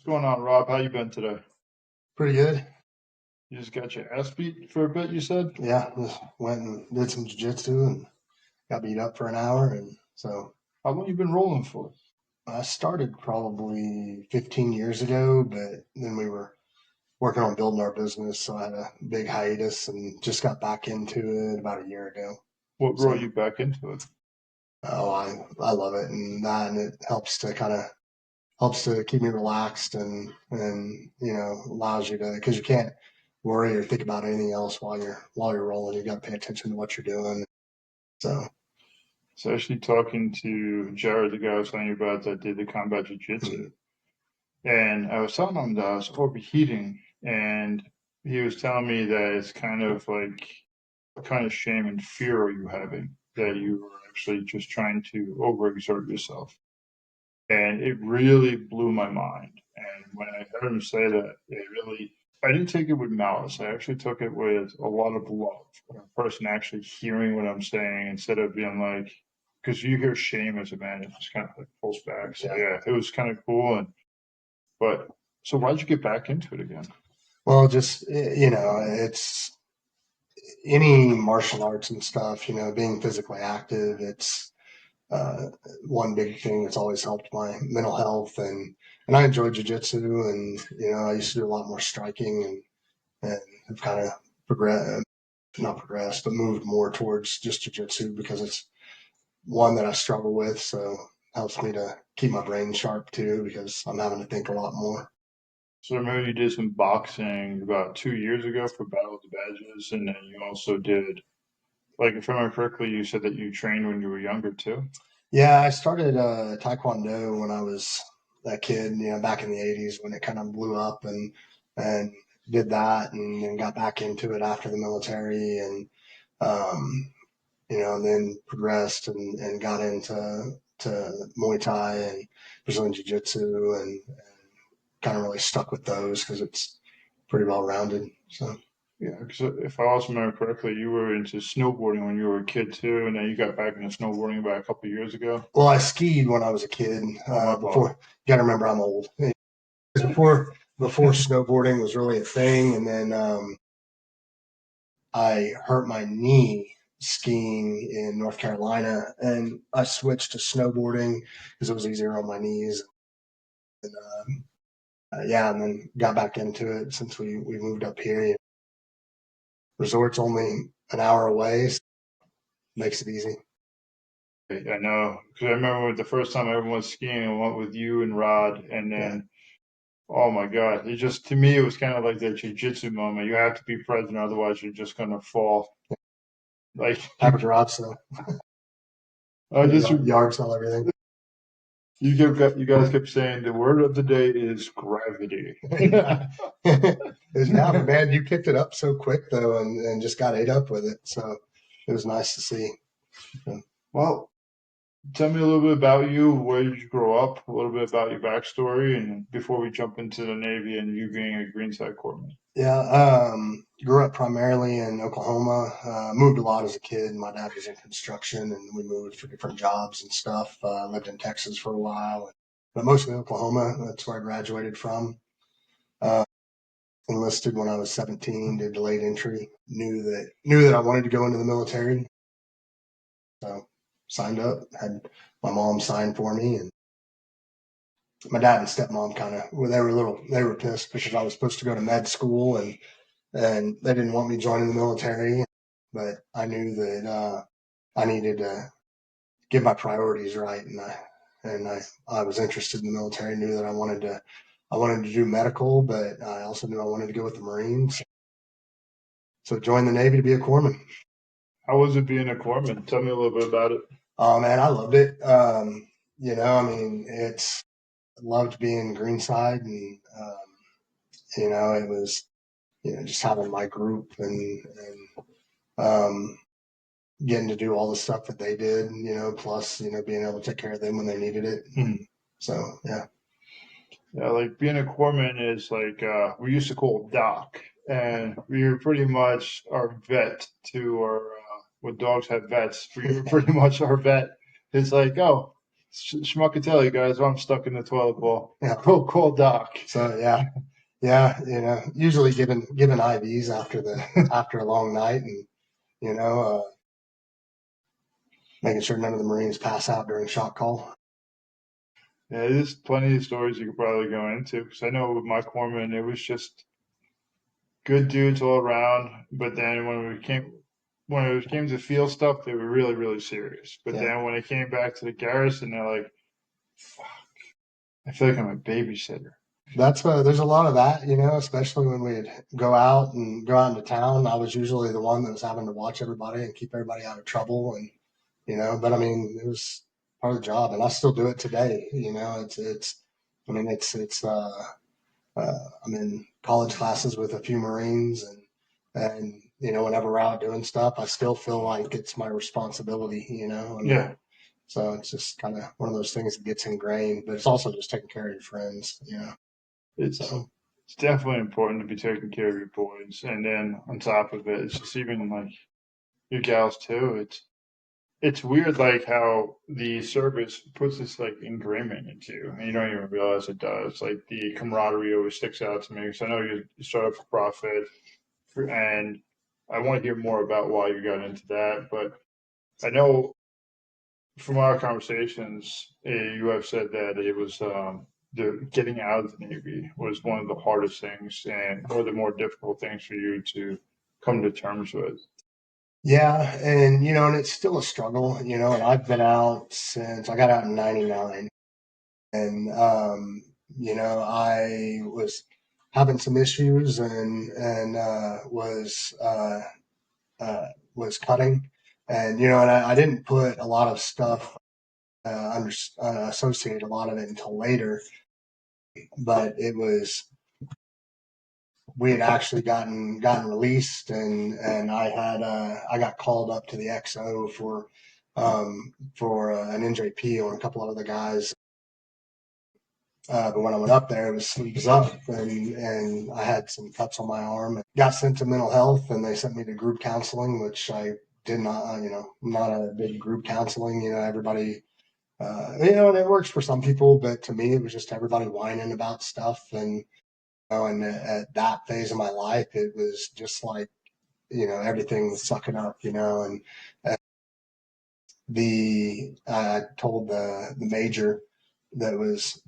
going on, Rob? How you been today? Pretty good. You just got your ass beat for a bit, you said? Yeah, just went and did some jiu-jitsu and got beat up for an hour. And so How long you been rolling for? I started probably 15 years ago, but then we were working on building our business. So I had a big hiatus and just got back into it about a year ago. What brought So, you back into it? I love it. And it helps to helps to keep me relaxed and allows you to, because you can't worry or think about anything else while you're rolling. You got to pay attention to what you're doing. So, So actually talking to Jared, the guy I was telling you about that did the combat jiu-jitsu. And I was telling him that I was overheating, and he was telling me that it's kind of like, what kind of shame and fear are you having that you were actually just trying to overexert yourself? And it really blew my mind. And when I heard him say that, I didn't take it with malice. I actually took it with a lot of love. A person actually hearing what I'm saying instead of being like, because you hear shame as a man, it just kind of like pulls back. So yeah. yeah, it was kind of cool. But so why'd you get back into it again? Well, just, it's any martial arts and stuff, being physically active. It's uh, one big thing that's always helped my mental health. And I enjoy jujitsu and I used to do a lot more striking and have kind of progressed, not progressed, but moved more towards just jujitsu because it's one that I struggle with. So it helps me to keep my brain sharp too because I'm having to think a lot more. So I remember you did some boxing about 2 years ago for Battle of the Badges, and then you also did, like, if I remember correctly, you said that you trained when you were younger too. Yeah, I started Taekwondo when I was a kid, back in the 80s when it kind of blew up and did that and then got back into it after the military um, and then progressed and got into Muay Thai and Brazilian Jiu Jitsu and kind of really stuck with those because it's pretty well rounded. So, Yeah, because if I also remember correctly, you were into snowboarding when you were a kid too, and then you got back into snowboarding about a couple of years ago. well, I skied when I was a kid. Oh, my fault. Before, you got to remember I'm old. Before snowboarding was really a thing, and then I hurt my knee skiing in North Carolina, and I switched to snowboarding because it was easier on my knees. And yeah, and then got back into it since we moved up here. Resort's only an hour away, so makes it easy. I know, because I remember the first time I ever went skiing, I went with you and Rod, and Yeah, then, oh my God, it just, to me, it was kind of like that jujitsu moment. You have to be present, otherwise you're just gonna fall. Like have a garage sale, I just, yard sale, everything. you guys kept saying the word of the day is gravity. Yeah, but man, you picked it up so quick though, and just got ate up with it. So it was nice to see. So, Well, tell me a little bit about you. Where did you grow up? A little bit about your backstory, and before we jump into the Navy and you being a Greenside corpsman. yeah, grew up primarily in Oklahoma. Moved a lot as a kid. My dad was in construction, and we moved for different jobs and stuff. Lived in Texas for a while, but mostly Oklahoma. That's where I graduated from. Uh, Enlisted when I was 17. Did delayed entry. Knew that I wanted to go into the military, so signed up. Had my mom sign for me, and my dad and stepmom kind of they were pissed because I was supposed to go to med school and they didn't want me joining the military. But I knew that I needed to get my priorities right, and I was interested in the military. Knew that I wanted to do medical, but I also knew I wanted to go with the Marines. So joined the Navy to be a corpsman. How was it being a corpsman? Tell me a little bit about it. Oh man, I loved it. I mean, it's loved being Greenside, and it was just having my group and getting to do all the stuff that they did, plus, being able to take care of them when they needed it. And so, yeah. Yeah, like being a corpsman is like we used to call doc, and we were pretty much our vet to our when dogs have vets. We were pretty much our vet. It's like, oh, Schmuckatelli, guys. I'm stuck in the toilet bowl. Yeah. Call Doc. So yeah, usually given IVs after the after a long night, and you know, making sure none of the Marines pass out during shot call. Yeah, there's plenty of stories you could probably go into because I know with my corpsman, it was just good dudes all around. But then when it came to field stuff, they were really, really serious. But Yeah. then when it came back to the garrison, they're like, I feel like I'm a babysitter. That's there's a lot of that, especially when we'd go out into town. I was usually the one that was having to watch everybody and keep everybody out of trouble, and but I mean, it was part of the job, and I still do it today. I mean, I'm in college classes with a few Marines, and whenever we're out doing stuff, I still feel like it's my responsibility. Yeah, So it's just kind of one of those things that gets ingrained, but it's also just taking care of your friends. it's So it's definitely important to be taking care of your boys, and then on top of it, it's just even like your gals too. It's weird, like how the service puts this like ingrainment into you, and you don't even realize it does. Like the camaraderie always sticks out to me because I know you started for profit, and I want to hear more about why you got into that. But I know from our conversations, you have said that it was the getting out of the Navy was one of the hardest things and one of the more difficult things for you to come to terms with. yeah, and it's still a struggle, and I've been out since I got out in '99, and I was having some issues and was cutting, and I didn't put a lot of stuff under associate a lot of it until later, but it was we had actually gotten released, and I got called up to the XO for an NJP or a couple of other guys. But when I went up there, it was up, and I had some cuts on my arm. Got sent to mental health, and they sent me to group counseling, which I did not. Not a big group counseling. Everybody. And it works for some people, but to me, it was just everybody whining about stuff, and at that phase of my life, it was just like everything was sucking up, and I told the major that was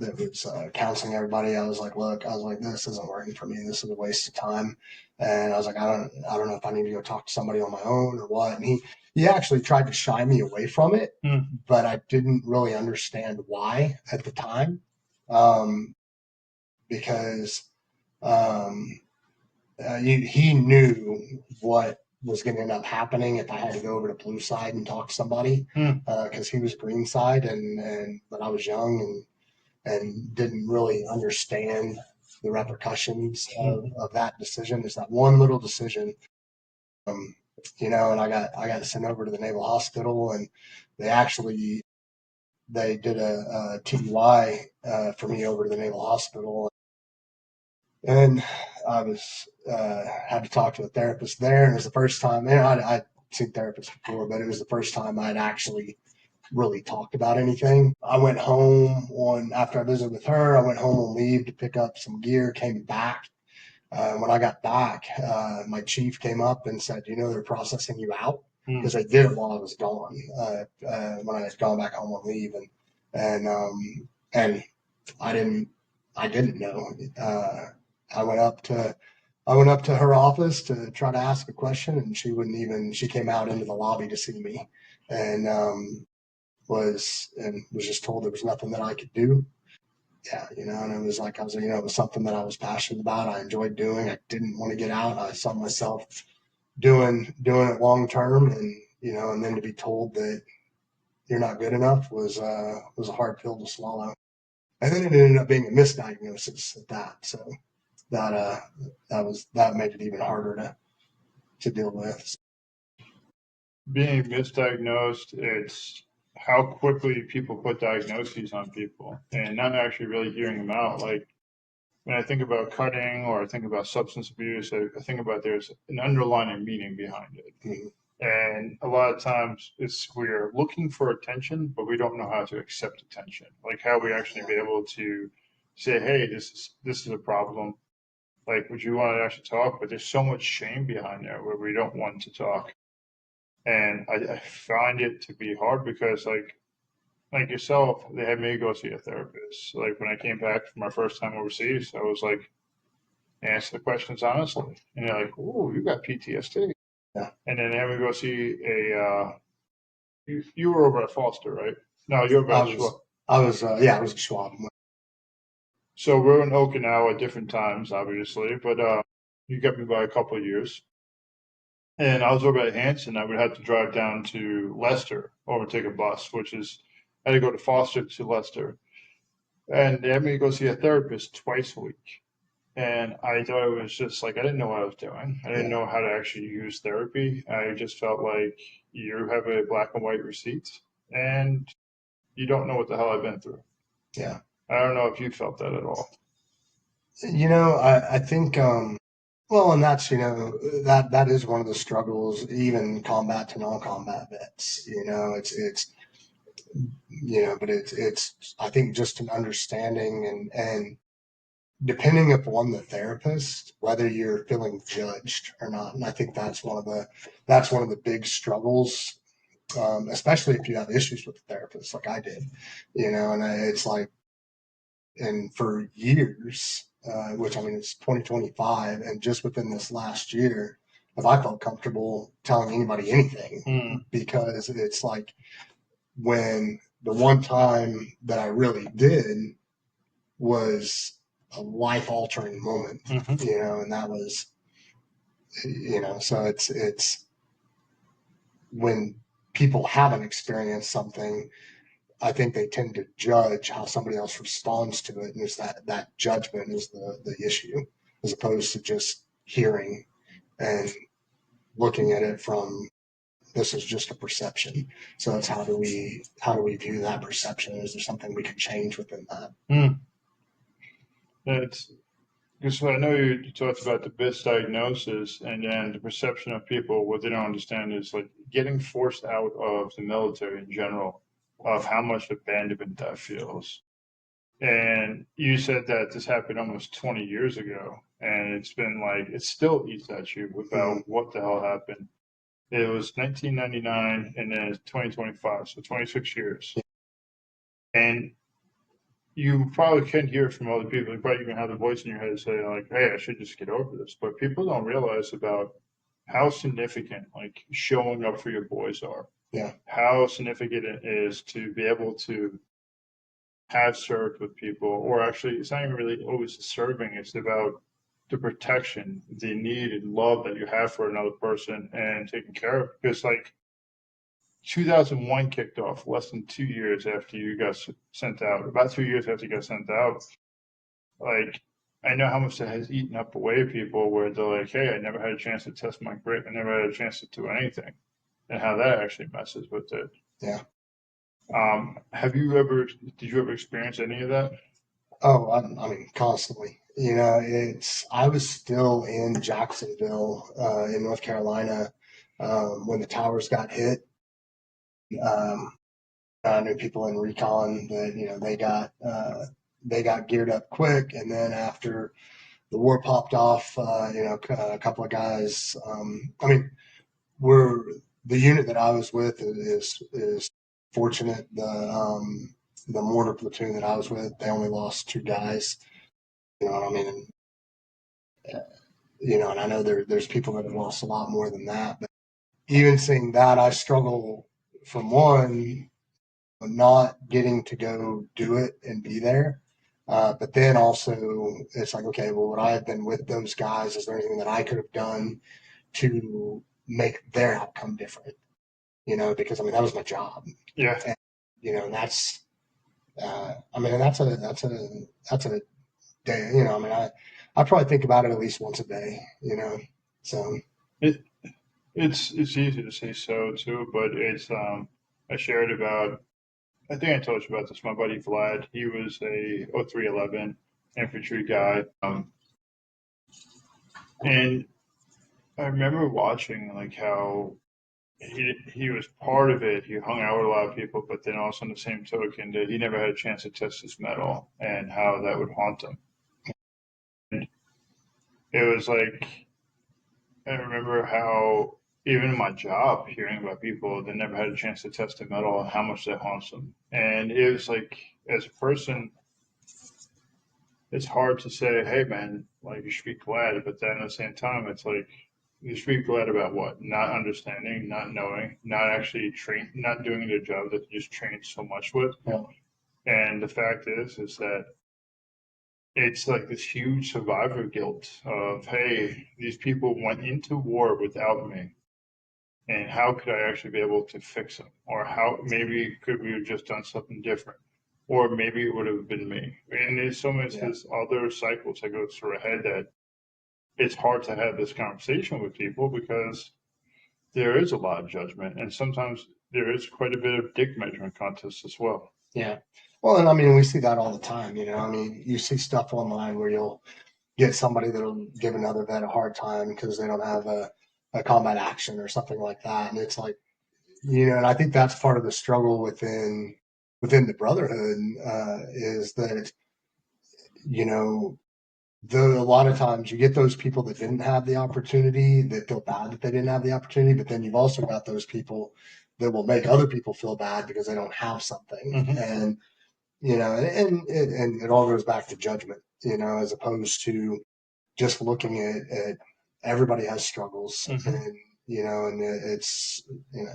counseling everybody. I was like, look, I was like, this isn't working for me. This is a waste of time. And I was like, I don't know if I need to go talk to somebody on my own or what. And he actually tried to shy me away from it, but I didn't really understand why at the time, because um, he knew what was going to end up happening if I had to go over to blue side and talk to somebody, because he was green side, and but I was young and didn't really understand the repercussions of that decision. It's that one little decision, um, and I got sent over to the Naval Hospital, and they did a TDY for me over to the Naval Hospital, and I was had to talk to a therapist there, and it was the first time. I'd seen therapists before, but it was the first time I'd actually really talked about anything. I went home after I visited with her. I went home on leave to pick up some gear. Came back. When I got back, my chief came up and said, they're processing you out," because they did it while I was gone. When I was gone back home on leave, and I didn't know. I went up to her office to try to ask a question, and she wouldn't even. She came out into the lobby to see me, and was just told there was nothing that I could do. Yeah, and it was like it was something that I was passionate about. I enjoyed doing. I didn't want to get out. I saw myself doing it long term, and then to be told that you're not good enough was a hard pill to swallow. And then it ended up being a misdiagnosis at that. So that that made it even harder to deal with. Being misdiagnosed, it's how quickly people put diagnoses on people and not actually really hearing them out. Like when I think about cutting or I think about substance abuse, I think about there's an underlying meaning behind it. Mm-hmm. And a lot of times we're looking for attention, but we don't know how to accept attention. Like how we actually be able to say, hey, this is a problem. Like, would you want to actually talk? But there's so much shame behind there where we don't want to talk. And I find it to be hard because like yourself, they had me go see a therapist. Like when I came back for my first time overseas, I was like, answer the questions honestly. And you're like, oh, you got PTSD. Yeah. And then they had me go see you were over at Foster, right? No, you're over I at was, Schwab. I was at Schwab. So we're in Okinawa at different times, obviously, but you got me by a couple of years. And I was over at Hanson. I would have to drive down to Leicester, overtake a bus, which is I had to go to Foster to Leicester. And they had me go see a therapist twice a week. And I thought it was just like I didn't know what I was doing. I didn't Yeah. know how to actually use therapy. I just felt like you have a black and white receipt and you don't know what the hell I've been through. Yeah. I don't know if you felt that at all. I think, well, and that's, that is one of the struggles, even combat to non-combat vets, but I think just an understanding and depending upon the therapist, whether you're feeling judged or not. And I think that's one of the big struggles, especially if you have issues with the therapist, like I did, and it's like, and for years, which I mean, it's 2025, and just within this last year, have I felt comfortable telling anybody anything because it's like when the one time that I really did was a life altering moment, and that was, so it's when people haven't experienced something, I think they tend to judge how somebody else responds to it, and it's that judgment is the issue, as opposed to just hearing and looking at it from this is just a perception. So it's how do we view that perception? Is there something we can change within that? It's because I know you talked about the misdiagnosis and then the perception of people. What they don't understand is like getting forced out of the military in general, of how much abandonment that feels. And you said that this happened almost 20 years ago, and it's been like it still eats at you Mm-hmm. about what the hell happened. It was 1999 and then it's 2025, so 26 years. And you probably can hear it from other people. You probably even have the voice in your head saying like, "Hey, I should just get over this." But people don't realize about how significant like showing up for your boys are. Yeah. How significant it is to be able to have served with people, or actually, it's not even really always the serving. It's about the protection, the need and love that you have for another person and taking care of. Because like 2001 kicked off less than 2 years after you got sent out. About 2 years after you got sent out, like I know how much that has eaten up away people where they're like, hey, I never had a chance to test my grit. I never had a chance to do anything. And how that actually messes with it. Yeah. Did you ever experience any of that? Oh, I mean, constantly. I was still in Jacksonville, in North Carolina, when the towers got hit. Um, I knew people in recon that they got geared up quick, and then after the war popped off, a couple of guys. I mean, we're the unit that I was with is fortunate. The mortar platoon that I was with, they only lost two guys. You know what I mean? And I know there's people that have lost a lot more than that. But even seeing that, I struggle from one, not getting to go do it and be there. But then also, it's like, okay, well, would I have been with those guys? Is there anything that I could have done to make their outcome different? Because I mean, that was my job. Yeah. And, and that's, I mean, and that's a day, I mean, I probably think about it at least once a day, so. It, it's easy to say so too, but it's I shared about I think I told you about this. My buddy Vlad, he was a 0311 infantry guy. And I remember watching like how he was part of it. He hung out with a lot of people, but then also on the same token, that he never had a chance to test his metal and how that would haunt him. And it was like I remember how even in my job, hearing about people that never had a chance to test their metal and how much that haunts them. And it was like, as a person, it's hard to say, hey man, like you should be glad, but then at the same time, it's like you should be glad about what? Not understanding, not knowing, not actually train, not doing the job that you just trained so much with. Yeah. And the fact is that it's like this huge survivor guilt of, hey, these people went into war without me, and how could I actually be able to fix them, or how maybe could we have just done something different, or maybe it would have been me. And there's so much Yeah. this other cycles that go through our head that it's hard to have this conversation with people because there is a lot of judgment, and sometimes there is quite a bit of dick measurement contest as well. Yeah. Well, and I mean, we see that all the time. I mean, you see stuff online where you'll get somebody that'll give another vet a hard time because they don't have a combat action or something like that. And it's like, and I think that's part of the struggle within the brotherhood is that, you know, a lot of times you get those people that didn't have the opportunity that feel bad that they didn't have the opportunity, but then you've also got those people that will make other people feel bad because they don't have something. Mm-hmm. And and it all goes back to judgment, as opposed to just looking at everybody has struggles, Mm-hmm. and and it's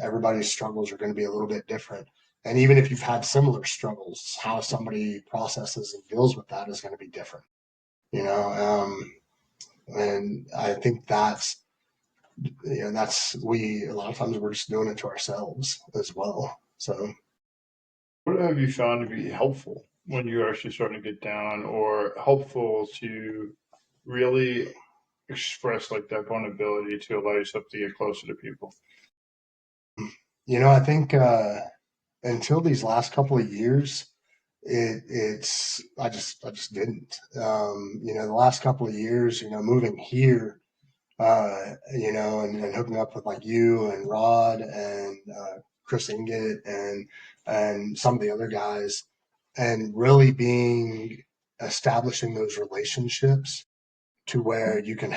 everybody's struggles are going to be a little bit different. And even if you've had similar struggles, how somebody processes and deals with that is going to be different. You know, and I think that's we a lot of times we're just doing it to ourselves as well. So What have you found to be helpful when you're actually starting to get down, or helpful to really express like that vulnerability to allow yourself to get closer to people? I think until these last couple of years, it's I just didn't. The last couple of years, moving here, and hooking up with like you and Rod and Chris Inget and some of the other guys, and really being establishing those relationships to where you could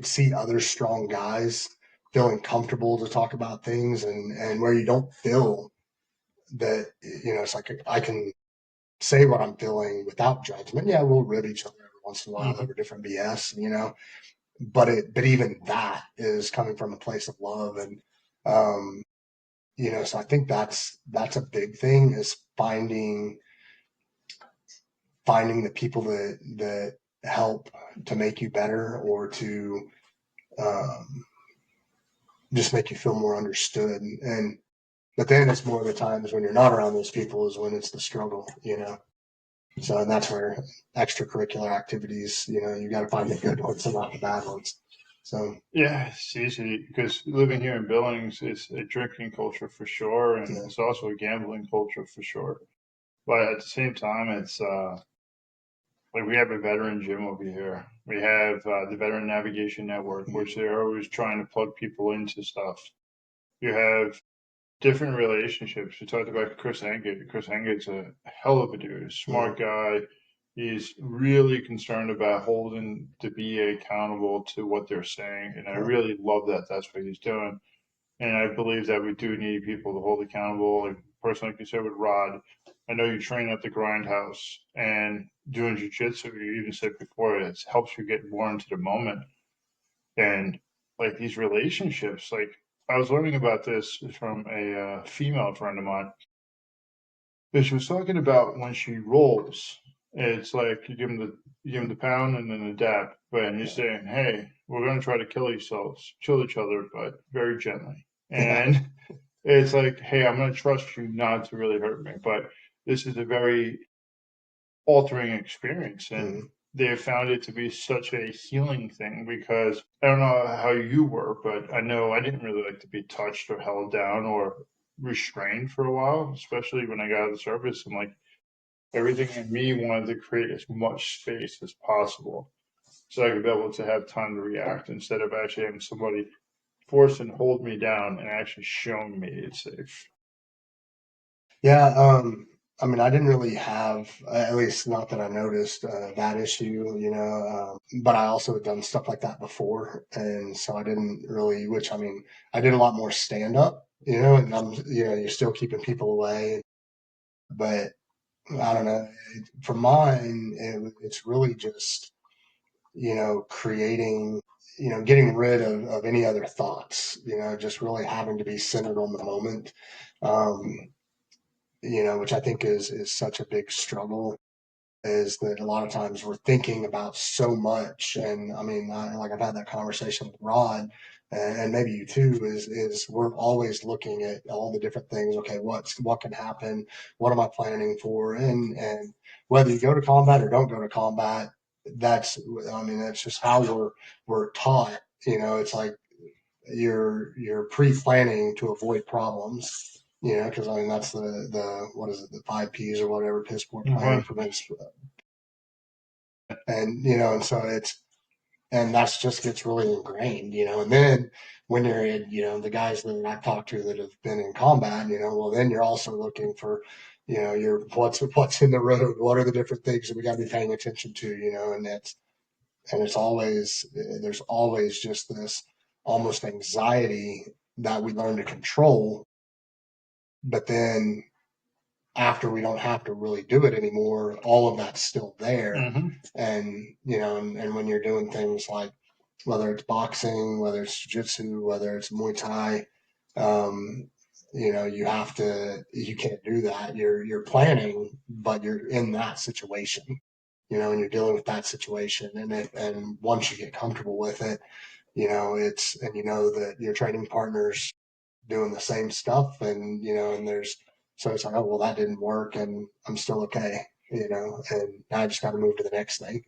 see other strong guys feeling comfortable to talk about things, and where you don't feel that it's like I can say what I'm feeling without judgment. Yeah, we'll rib each other every once in a while Mm-hmm. over different BS, but even that is coming from a place of love. And so I think that's a big thing, is finding the people that help to make you better, or to um, just make you feel more understood. And but then it's more of the times when you're not around those people is when it's the struggle. So, and that's where extracurricular activities, you got to find the good ones and not the bad ones. So, Yeah, it's easy because living here in Billings is a drinking culture for sure, and yeah, it's also a gambling culture for sure. But at the same time, it's like we have a veteran gym over here. We have the Veteran Navigation Network, which they're always trying to plug people into stuff. You have different relationships. We talked about Chris Hengate. Chris Hengate's a hell of a dude, yeah, smart guy. He's really concerned about holding the BA accountable to what they're saying, and I yeah, really love that. That's what he's doing, and I believe that we do need people to hold accountable. Like person like you said with Rod, I know you train at the Grindhouse and doing jujitsu. You even said before it helps you get more into the moment, and like these relationships. Like I was learning about this from a female friend of mine. And she was talking about when she rolls, it's like you give them the pound and then the dab, but you're yeah, saying, "Hey, we're going to try to kill each other, but very gently." yeah, And it's like, "Hey, I'm going to trust you not to really hurt me, but this is a very altering experience." And mm, they have found it to be such a healing thing because I don't know how you were, but I know I didn't really like to be touched or held down or restrained for a while, especially when I got out of the service. And like everything in me wanted to create as much space as possible so I could be able to have time to react instead of actually having somebody force and hold me down and actually shown me it's safe. Yeah, I mean, I didn't really have, at least not that I noticed, that issue, but I also had done stuff like that before. And so I didn't really, which I mean, I did a lot more stand up, and you're still keeping people away. But I don't know. For mine, it's really just, creating, getting rid of any other thoughts, just really having to be centered on the moment. Um, which I think is such a big struggle. Is that a lot of times we're thinking about so much, and I mean, like I've had that conversation with Rod, and maybe you too. Is we're always looking at all the different things. Okay, what can happen? What am I planning for? And whether you go to combat or don't go to combat, that's I mean that's just how we're taught. It's like you're pre-planning to avoid problems. Because I mean that's the what is it, the 5 Ps or whatever, piss poor planning prevents, and and so and that's just gets really ingrained, and then when you're in, the guys that I've talked to that have been in combat, well then you're also looking for, your what's in the road, what are the different things that we got to be paying attention to, and it's always there's always just this almost anxiety that we learn to control, but then after we don't have to really do it anymore, all of that's still there. Mm-hmm. And and when you're doing things like whether it's boxing, whether it's jiu-jitsu, whether it's Muay Thai, you can't do that. You're planning, but you're in that situation, and you're dealing with that situation, and once you get comfortable with it, it's and that your training partners doing the same stuff, and and there's so it's like, oh well, that didn't work, and I'm still okay, and now I just got to move to the next thing.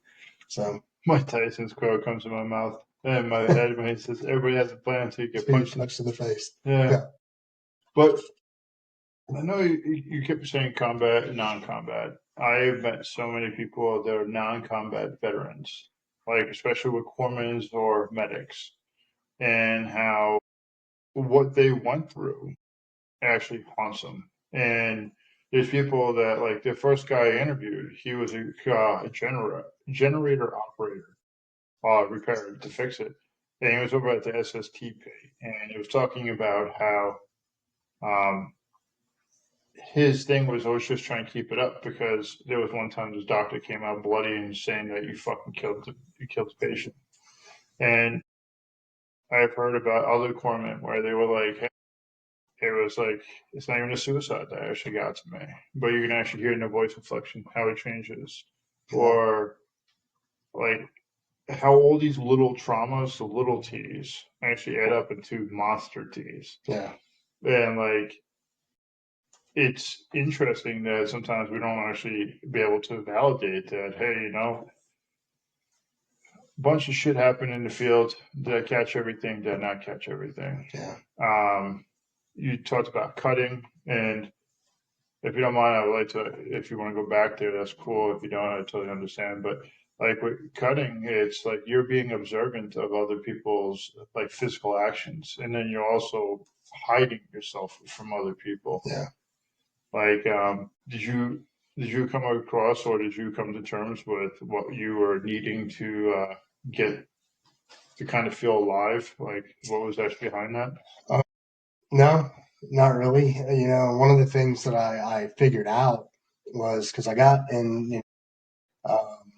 So Mike Tyson's quote comes in my mouth and my head when he says, "Everybody has a plan until you get punched in the face." Yeah, but I know you kept saying combat and non-combat. I've met so many people that are non-combat veterans, like especially with corpsmen or medics, and how what they went through actually haunts them. And there's people that like the first guy I interviewed, he was a generator operator, repaired to fix it, and he was over at the SSTP, and he was talking about how um, his thing was always just trying to keep it up because there was one time this doctor came out bloody and saying that you killed the patient, and I've heard about other corpsmen where they were like, hey, it was like it's not even a suicide that actually got to me, but you can actually hear in the voice inflection how it changes, or like how all these little traumas, the little T's, actually add up into monster T's, Yeah. and like it's interesting that sometimes we don't actually be able to validate that. Hey, a bunch of shit happened in the field. Did I catch everything? Did I not catch everything? Yeah. You talked about cutting, and if you don't mind, I would like to. If you want to go back there, that's cool. If you don't, I totally understand. But like with cutting, it's like you're being observant of other people's like physical actions, and then you're also hiding yourself from other people. Yeah. Like, did you come across or did you come to terms with what you were needing to get to kind of feel alive? Like, what was actually behind that? Uh, no, not really. One of the things that I figured out was because I got in, um,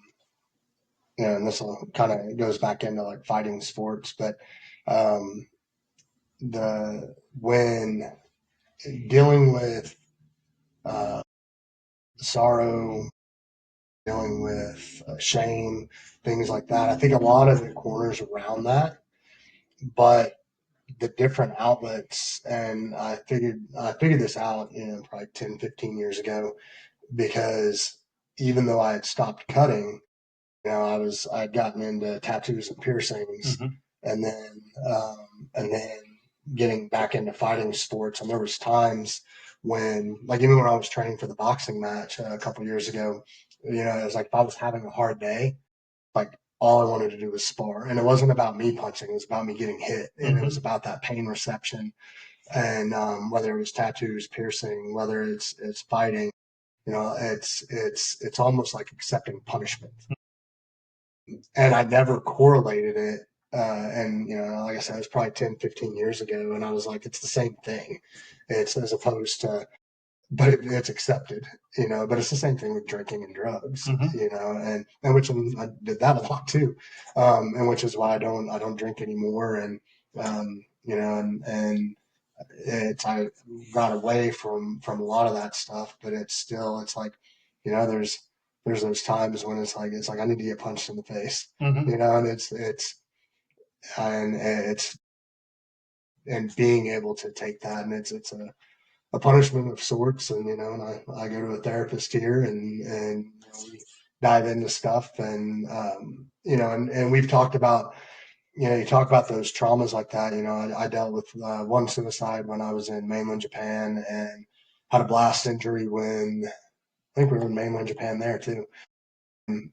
and this will kind of goes back into like fighting sports, but um, the when dealing with uh, sorrow, dealing with shame, things like that. I think a lot of the corners around that, but the different outlets, and I figured this out, probably 10, 15 years ago, because even though I had stopped cutting, I'd gotten into tattoos and piercings, Mm-hmm. and then and then getting back into fighting sports. And there was times when, like even when I was training for the boxing match a couple years ago, it was like if I was having a hard day, like all I wanted to do was spar. And it wasn't about me punching, it was about me getting hit. And it was Mm-hmm. about that pain reception. And whether it was tattoos, piercing, whether it's fighting, it's almost like accepting punishment. And I never correlated it. And like I said, it was probably 10, 15 years ago. And I was like, it's the same thing. It's as opposed to, but it's accepted, but it's the same thing with drinking and drugs, Mm-hmm. and which I did that a lot too. And which is why I don't drink anymore. And, and I got away from a lot of that stuff, but it's like, there's those times when it's like I need to get punched in the face, Mm-hmm. and it's and being able to take that, and it's a punishment of sorts. And I go to a therapist here, and we dive into stuff. And and we've talked about, you talk about those traumas like that. I dealt with one suicide when I was in mainland Japan, and had a blast injury when I think we were in mainland Japan there too. And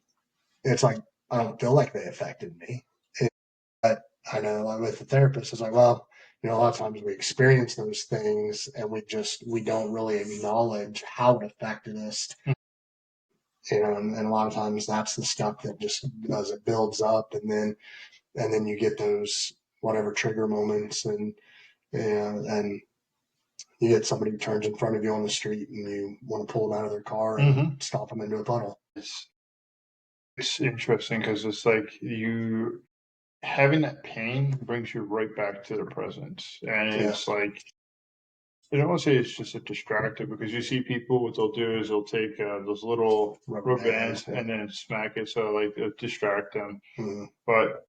it's like I don't feel like they affected me. But I know, like, with the therapist, it's like, well, a lot of times we experience those things, and we don't really acknowledge how it affected us. And a lot of times that's the stuff that just, as it builds up, and then you get those whatever trigger moments. And and you get somebody who turns in front of you on the street, and you want to pull them out of their car and Mm-hmm. stomp them into a puddle. It's interesting because it's like you having that pain brings you right back to the present, and Yeah, it's like I don't want to say it's just a distractor because you see people what they'll do is they'll take those little rubber rubber bands. bands Yeah. and then smack it so like it'll distract them. Mhm. But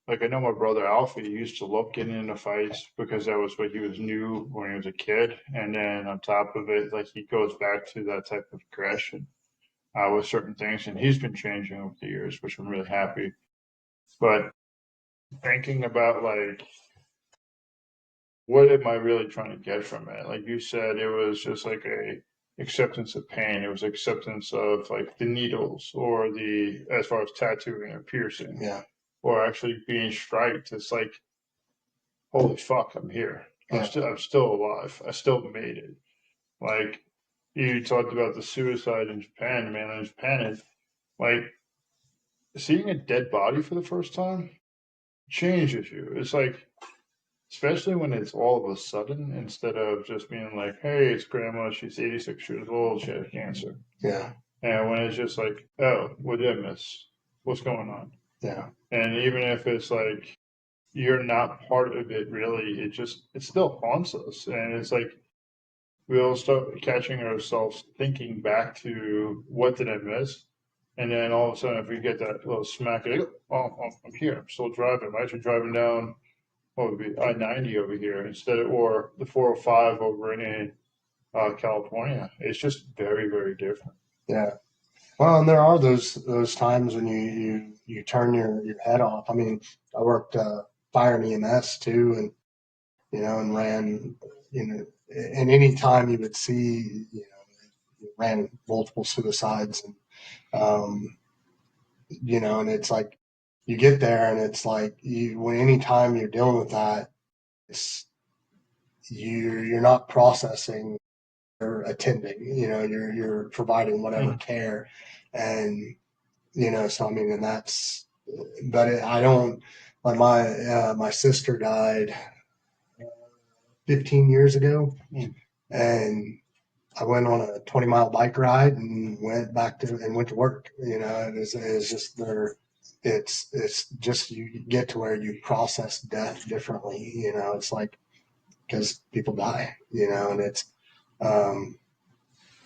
like I know my brother Alfie used to love getting into fights because that was what he was new when he was a kid, and then on top of it, like he goes back to that type of aggression with certain things, and he's been changing over the years, which I'm really happy. But thinking about like what am I really trying to get from it? Like you said, it was just like a acceptance of pain. It was acceptance of like the needles or the as far as tattooing or piercing Yeah. or actually being striped. It's like holy fuck, I'm here. Yeah. I'm still alive. I still made it. Like you talked about the suicide in Japan, man. In Japan, is like seeing a dead body for the first time changes you. It's like especially when it's all of a sudden instead of just being like, hey, it's grandma, she's 86 years old, she has cancer. Yeah. And when it's just like, oh, what did I miss? What's going on? Yeah. And even if it's like you're not part of it really, it still haunts us. And it's like we all start catching ourselves thinking back to what did I miss? And then all of a sudden, if we get that little smack, like, oh, I'm here. I'm still driving. I'm actually driving down what would be I-90 over here instead of, or the 405 over in California. It's just very, very different. Yeah. Well, and there are those times when you turn your head off. I mean, I worked fire and EMS too, and and ran, and any time you would see, ran multiple suicides. And and it's like you get there, and it's like when any time you're dealing with that, it's you're not processing or attending. You're providing whatever Mm-hmm. care. And so I mean, and that's, but I don't, like, my sister died 15 years ago, Mm-hmm. and I went on a 20-mile bike ride and went to work. It's just there. It's just you get to where you process death differently. It's like, because people die. And it's um,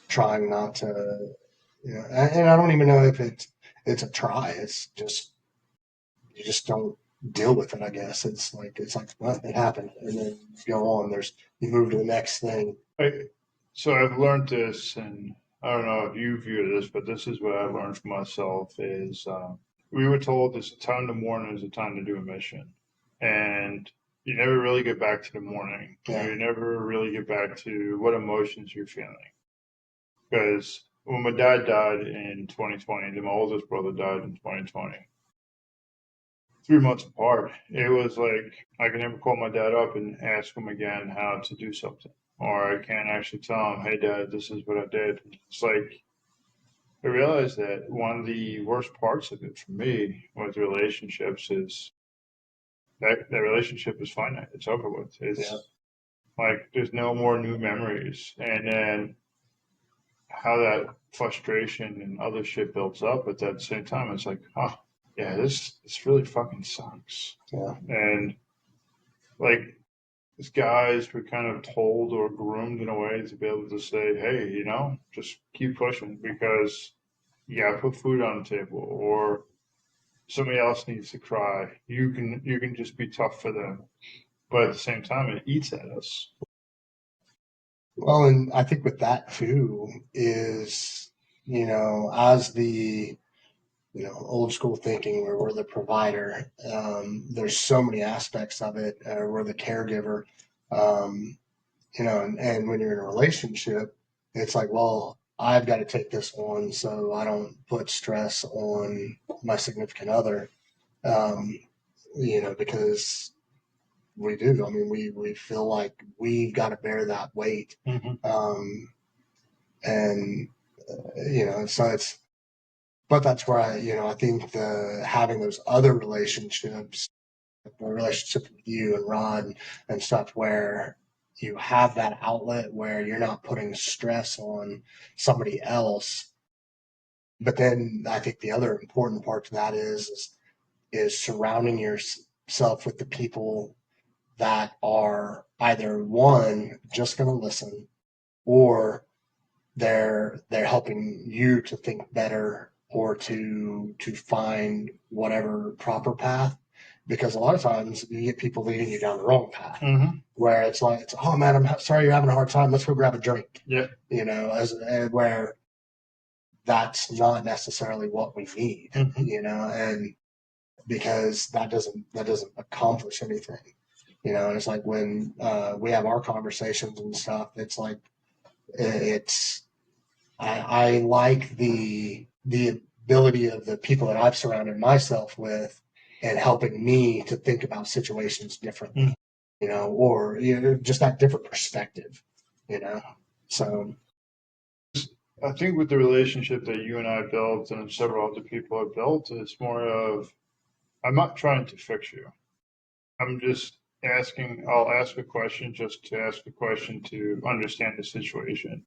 trying not to. And I don't even know if it's a try. It's just you just don't deal with it. I guess it's like, well, it happened, and then you go on. You move to the next thing. So I've learned this, and I don't know if you view this, but this is what I learned for myself: is we were told this time in the morning is a time to do a mission, and you never really get back to the morning. Yeah, You never really get back to what emotions you're feeling. Because when my dad died in 2020, then my oldest brother died in 2020. 3 months apart. It was like I can never call my dad up and ask him again how to do something, or I can't actually tell him, "Hey, Dad, this is what I did." It's like I realized that one of the worst parts of it for me with relationships is that relationship is finite. It's over with. Yeah. It's like there's no more new memories, and then how that frustration and other shit builds up. But at the same time, it's like, oh, yeah, this really fucking sucks. Yeah. And like as guys, we're kind of told or groomed in a way to be able to say, hey, just keep pushing because you gotta put food on the table, or somebody else needs to cry. You can just be tough for them, but at the same time, it eats at us. Well, and I think with that too is, as the, old school thinking where we're the provider, there's so many aspects of it. We're the caregiver, um, and when you're in a relationship, it's like, well, I've got to take this on so I don't put stress on my significant other, um, because we do. I mean, we feel like we've got to bear that weight. Mm-hmm. And, so but that's where I think having those other relationships, the relationship with you and Ron and stuff, where you have that outlet where you're not putting stress on somebody else. But then I think the other important part to that is surrounding yourself with the people that are either one just going to listen, or they're helping you to think better or to find whatever proper path. Because a lot of times you get people leading you down the wrong path, Mm-hmm. where it's like, oh man, I'm sorry you're having a hard time. Let's go grab a drink. Yeah. Where that's not necessarily what we need. Mm-hmm. And because that doesn't accomplish anything. And it's like when we have our conversations and stuff, it's like it's I like the ability of the people that I've surrounded myself with and helping me to think about situations differently, or just that different perspective, you know. So I think with the relationship that you and I built and several other people have built, it's more of I'm not trying to fix you. I'm just asking, I'll ask a question just to ask a question to understand the situation.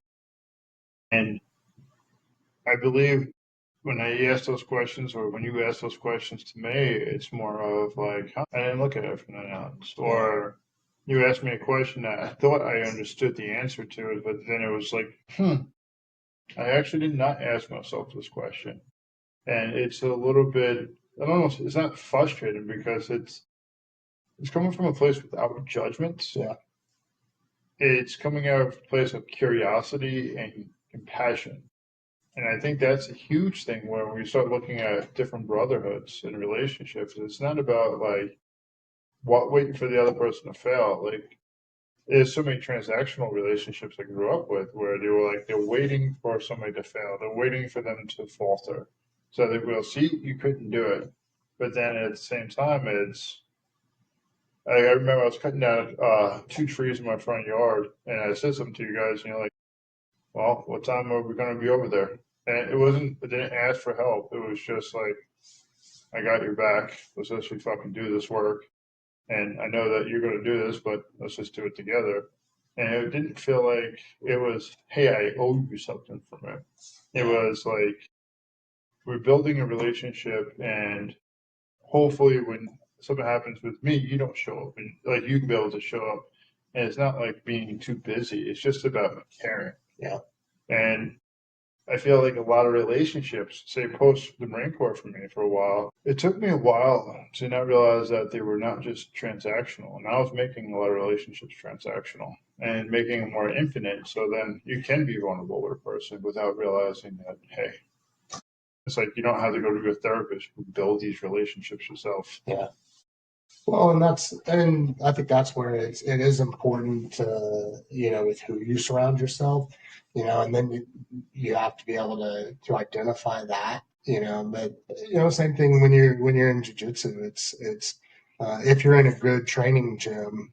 And I believe when I ask those questions or when you ask those questions to me, it's more of like, huh, I didn't look at it from that else. Or you asked me a question that I thought I understood the answer to it, but then it was like, I actually did not ask myself this question. And it's a little bit, I don't know, it's not frustrating because it's coming from a place without judgment. Yeah. It's coming out of a place of curiosity and compassion. And I think that's a huge thing when we start looking at different brotherhoods and relationships. It's not about like waiting for the other person to fail. Like there's so many transactional relationships I grew up with where they were like they're waiting for somebody to fail. They're waiting for them to falter. So they will see you couldn't do it. But then at the same time I remember I was cutting down 2 trees in my front yard and I said something to you guys and you're like, well, what time are we going to be over there? And I didn't ask for help. It was just like, I got your back. Let's actually fucking do this work. And I know that you're going to do this, but let's just do it together. And it didn't feel like it was, hey, I owe you something from it. It was like, we're building a relationship and hopefully when something happens with me, you don't show up and like you can be able to show up. And it's not like being too busy. It's just about caring. Yeah. And I feel like a lot of relationships, say post the Marine Corps for me for a while, it took me a while to not realize that they were not just transactional. And I was making a lot of relationships transactional and making them more infinite. So then you can be vulnerable with a person without realizing that, hey, it's like you don't have to go to a therapist to build these relationships yourself. Yeah. Well, and I think that's where it is important to, with who you surround yourself, and then you have to be able to identify that But same thing when you're in jiu-jitsu. It's if you're in a good training gym,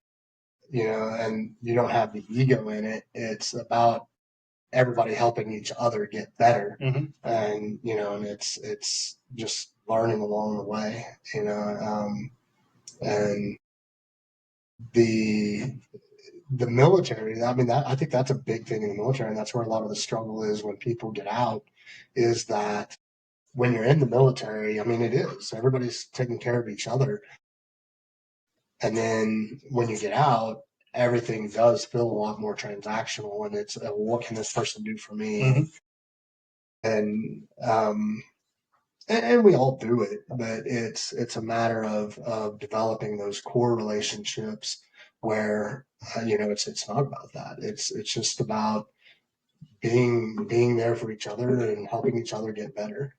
and you don't have the ego in it, it's about everybody helping each other get better. And and it's just learning along the way, and the the military. I mean, I think that's a big thing in the military, and that's where a lot of the struggle is when people get out. Is that when you're in the military? I mean, it is everybody's taking care of each other, and then when you get out, everything does feel a lot more transactional, and it's what can this person do for me? And and we all do it, but it's a matter of developing those core relationships where it's not about that. It's just about being there for each other and helping each other get better.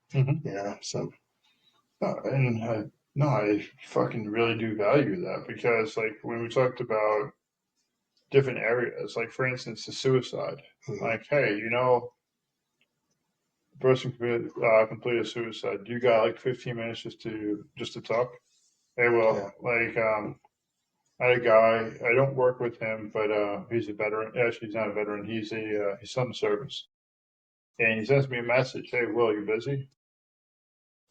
So And no, I fucking really do value that because, like, when we talked about different areas, like for instance, the suicide, like, hey, the person completed suicide. You got like 15 minutes just to talk. Hey, well, like, I had a guy. I don't work with him, but he's a veteran. Actually, he's not a veteran. He's on the service, and he sends me a message. Hey, Will, you busy?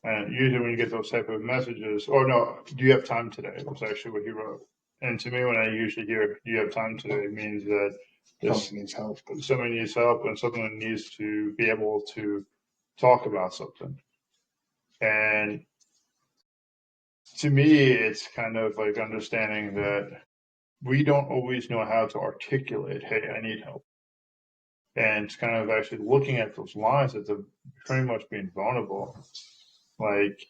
And usually when you get those type of messages, or no, do you have time today? Was actually what he wrote. And to me, when I usually hear, do you have time today, it means that somebody needs help and someone needs to be able to talk about something. And to me, it's kind of like understanding that we don't always know how to articulate, hey, I need help. And it's kind of actually looking at those lines as a pretty much being vulnerable. Like,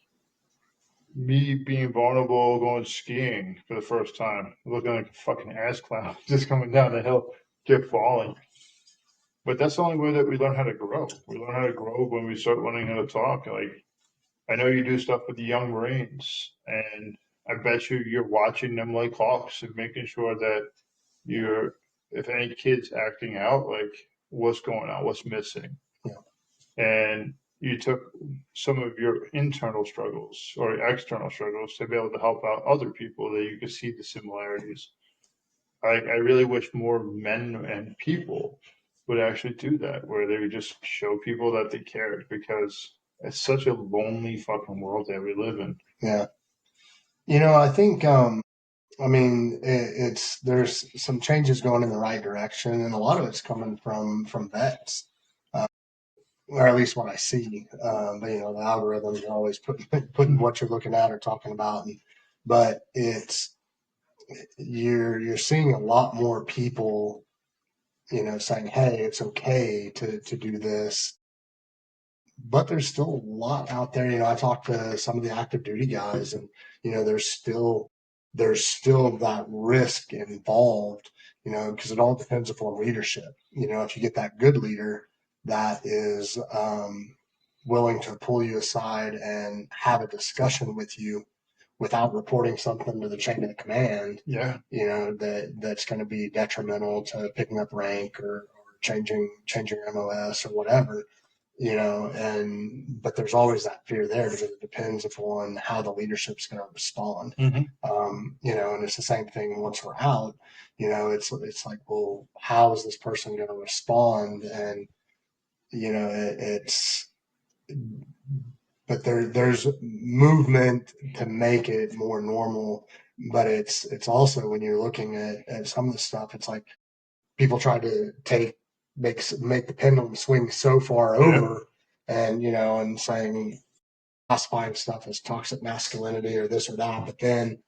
me being vulnerable, going skiing for the first time, looking like a fucking ass clown, just coming down the hill, kept falling. But that's the only way that we learn how to grow. We learn how to grow when we start learning how to talk. Like, I know you do stuff with the young Marines, and I bet you're watching them like hawks and making sure that you're, if any kid's acting out, like, what's going on, what's missing. And you took some of your internal struggles or external struggles to be able to help out other people that you could see the similarities. I really wish more men and people would actually do that, where they would just show people that they cared, because it's such a lonely fucking world that we live in. Yeah. I think I mean there's some changes going in the right direction, and a lot of it's coming from vets. Or at least what I see. But the algorithms are always putting what you're looking at or talking about, but it's you're seeing a lot more people, saying, "Hey, it's okay to do this." But there's still a lot out there. I talked to some of the active duty guys, and there's still that risk involved. Because it all depends upon leadership. If you get that good leader that is willing to pull you aside and have a discussion with you without reporting something to the chain of command, that's going to be detrimental to picking up rank or changing MOS or whatever, but there's always that fear there because it depends upon how the leadership's going to respond. And it's the same thing once we're out. It's like, well, how is this person going to respond? And it's but there's movement to make it more normal. But it's also when you're looking at some of the stuff, it's like people try to make the pendulum swing so far over, and and saying classifying stuff as toxic masculinity or this or that, but then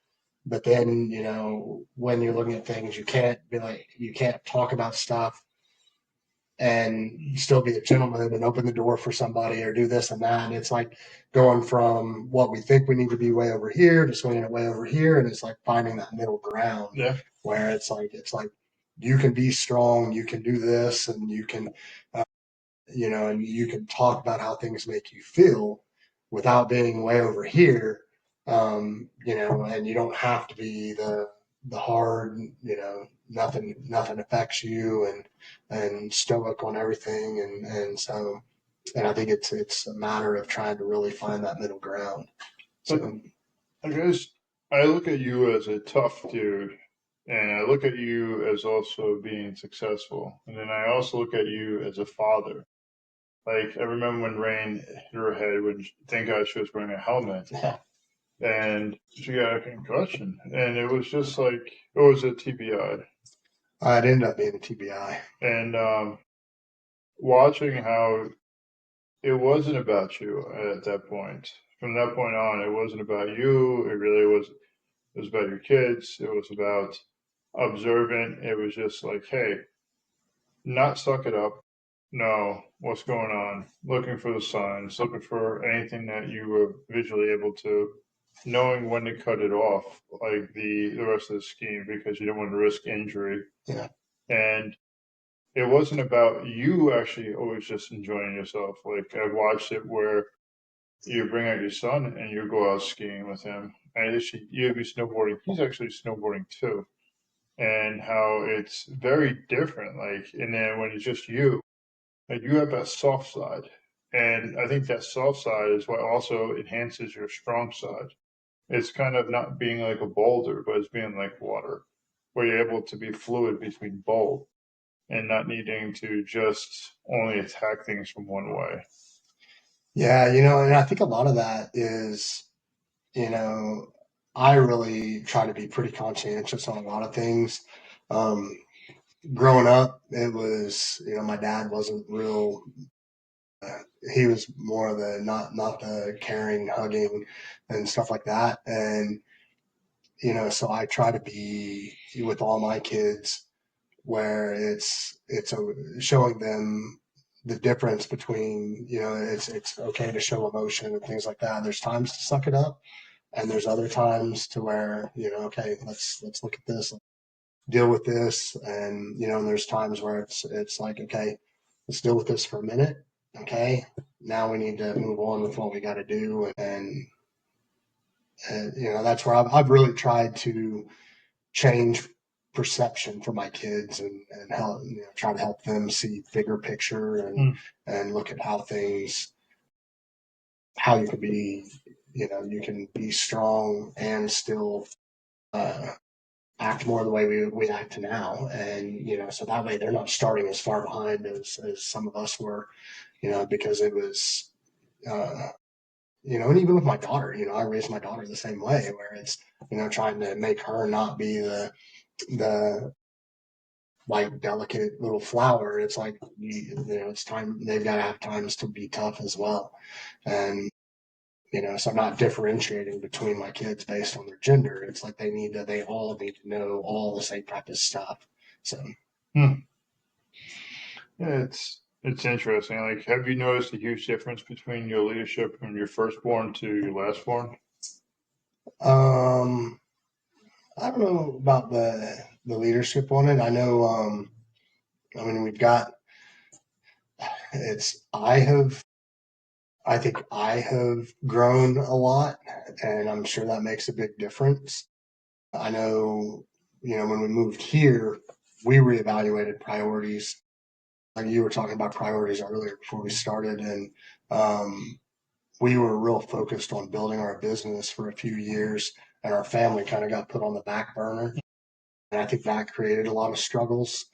when you're looking at things, you can't talk about stuff and still be a gentleman and open the door for somebody or do this and that. And it's like going from what we think we need to be way over here to swinging it way over here. And it's like finding that middle ground where it's like you can be strong, you can do this, and you can, and you can talk about how things make you feel without being way over here. And you don't have to be the hard, nothing affects you and stoic on everything. And so And I think it's a matter of trying to really find that middle ground. But So I guess I look at you as a tough dude, and I look at you as also being successful. And then I also look at you as a father. Like, I remember when Rain hit her head when, thank God she was wearing a helmet, yeah, and she got a concussion. And it was just like, it was a TBI. it ended up being a TBI. And watching how it wasn't about you at that point. From that point on, it wasn't about you. It really was. It was about your kids. It was about observant. It was just like, hey, not suck it up. No, what's going on? Looking for the signs, looking for anything that you were visually able to, knowing when to cut it off, like the rest of the scheme, because you didn't want to risk injury. Yeah. And it wasn't about you actually always just enjoying yourself. Like I've watched it where you bring out your son and you go out skiing with him, and you'd be snowboarding. He's actually snowboarding too, and how it's very different. Like, and then when it's just you, like you have that soft side, and I think that soft side is what also enhances your strong side. It's kind of not being like a boulder, but it's being like water, where you're able to be fluid between both and not needing to just only attack things from one way. Yeah, and I think a lot of that is, you know, I really try to be pretty conscientious on a lot of things. Um, Growing up, it was, my dad wasn't real. He was more of the not the caring, hugging, and stuff like that. And so I try to be with all my kids where showing them the difference between it's okay to show emotion and things like that. There's times to suck it up, and there's other times to where okay, let's look at this, deal with this, and and there's times where it's like, okay, let's deal with this for a minute. Okay, now we need to move on with what we got to do, and that's where I've really tried to change perception for my kids and help try to help them see bigger picture and look at how you can be you can be strong and still uh, act more the way we act now, and so that way they're not starting as far behind as some of us were, because it was and even with my daughter, I raised my daughter the same way, where it's trying to make her not be the like delicate little flower. It's like it's time they've got to have times to be tough as well, and so I'm not differentiating between my kids based on their gender. It's like they all need to know all the same type of stuff. So Hmm. Yeah, it's interesting. Like, have you noticed a huge difference between your leadership from your firstborn to your lastborn? um, I don't know about the leadership on it. I know. I mean, we've got it's. I think I have grown a lot, and I'm sure that makes a big difference. I know, when we moved here, we reevaluated priorities. Like you were talking about priorities earlier before we started, and um, we were real focused on building our business for a few years, and our family kind of got put on the back burner. And I think that created a lot of struggles.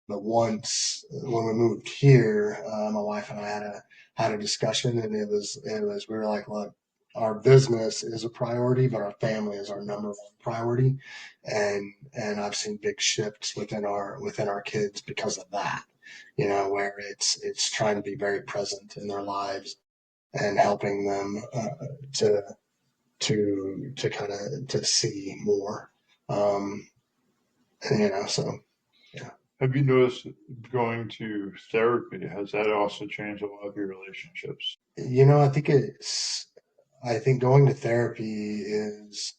But once when we moved here, my wife and I had a discussion, and it was we were like, look, our business is a priority, but our family is our number one priority, and I've seen big shifts within our kids because of that. Where it's trying to be very present in their lives and helping them to to kind of to see more. Um, and, so yeah. Have you noticed going to therapy? Has that also changed a lot of your relationships? I think going to therapy is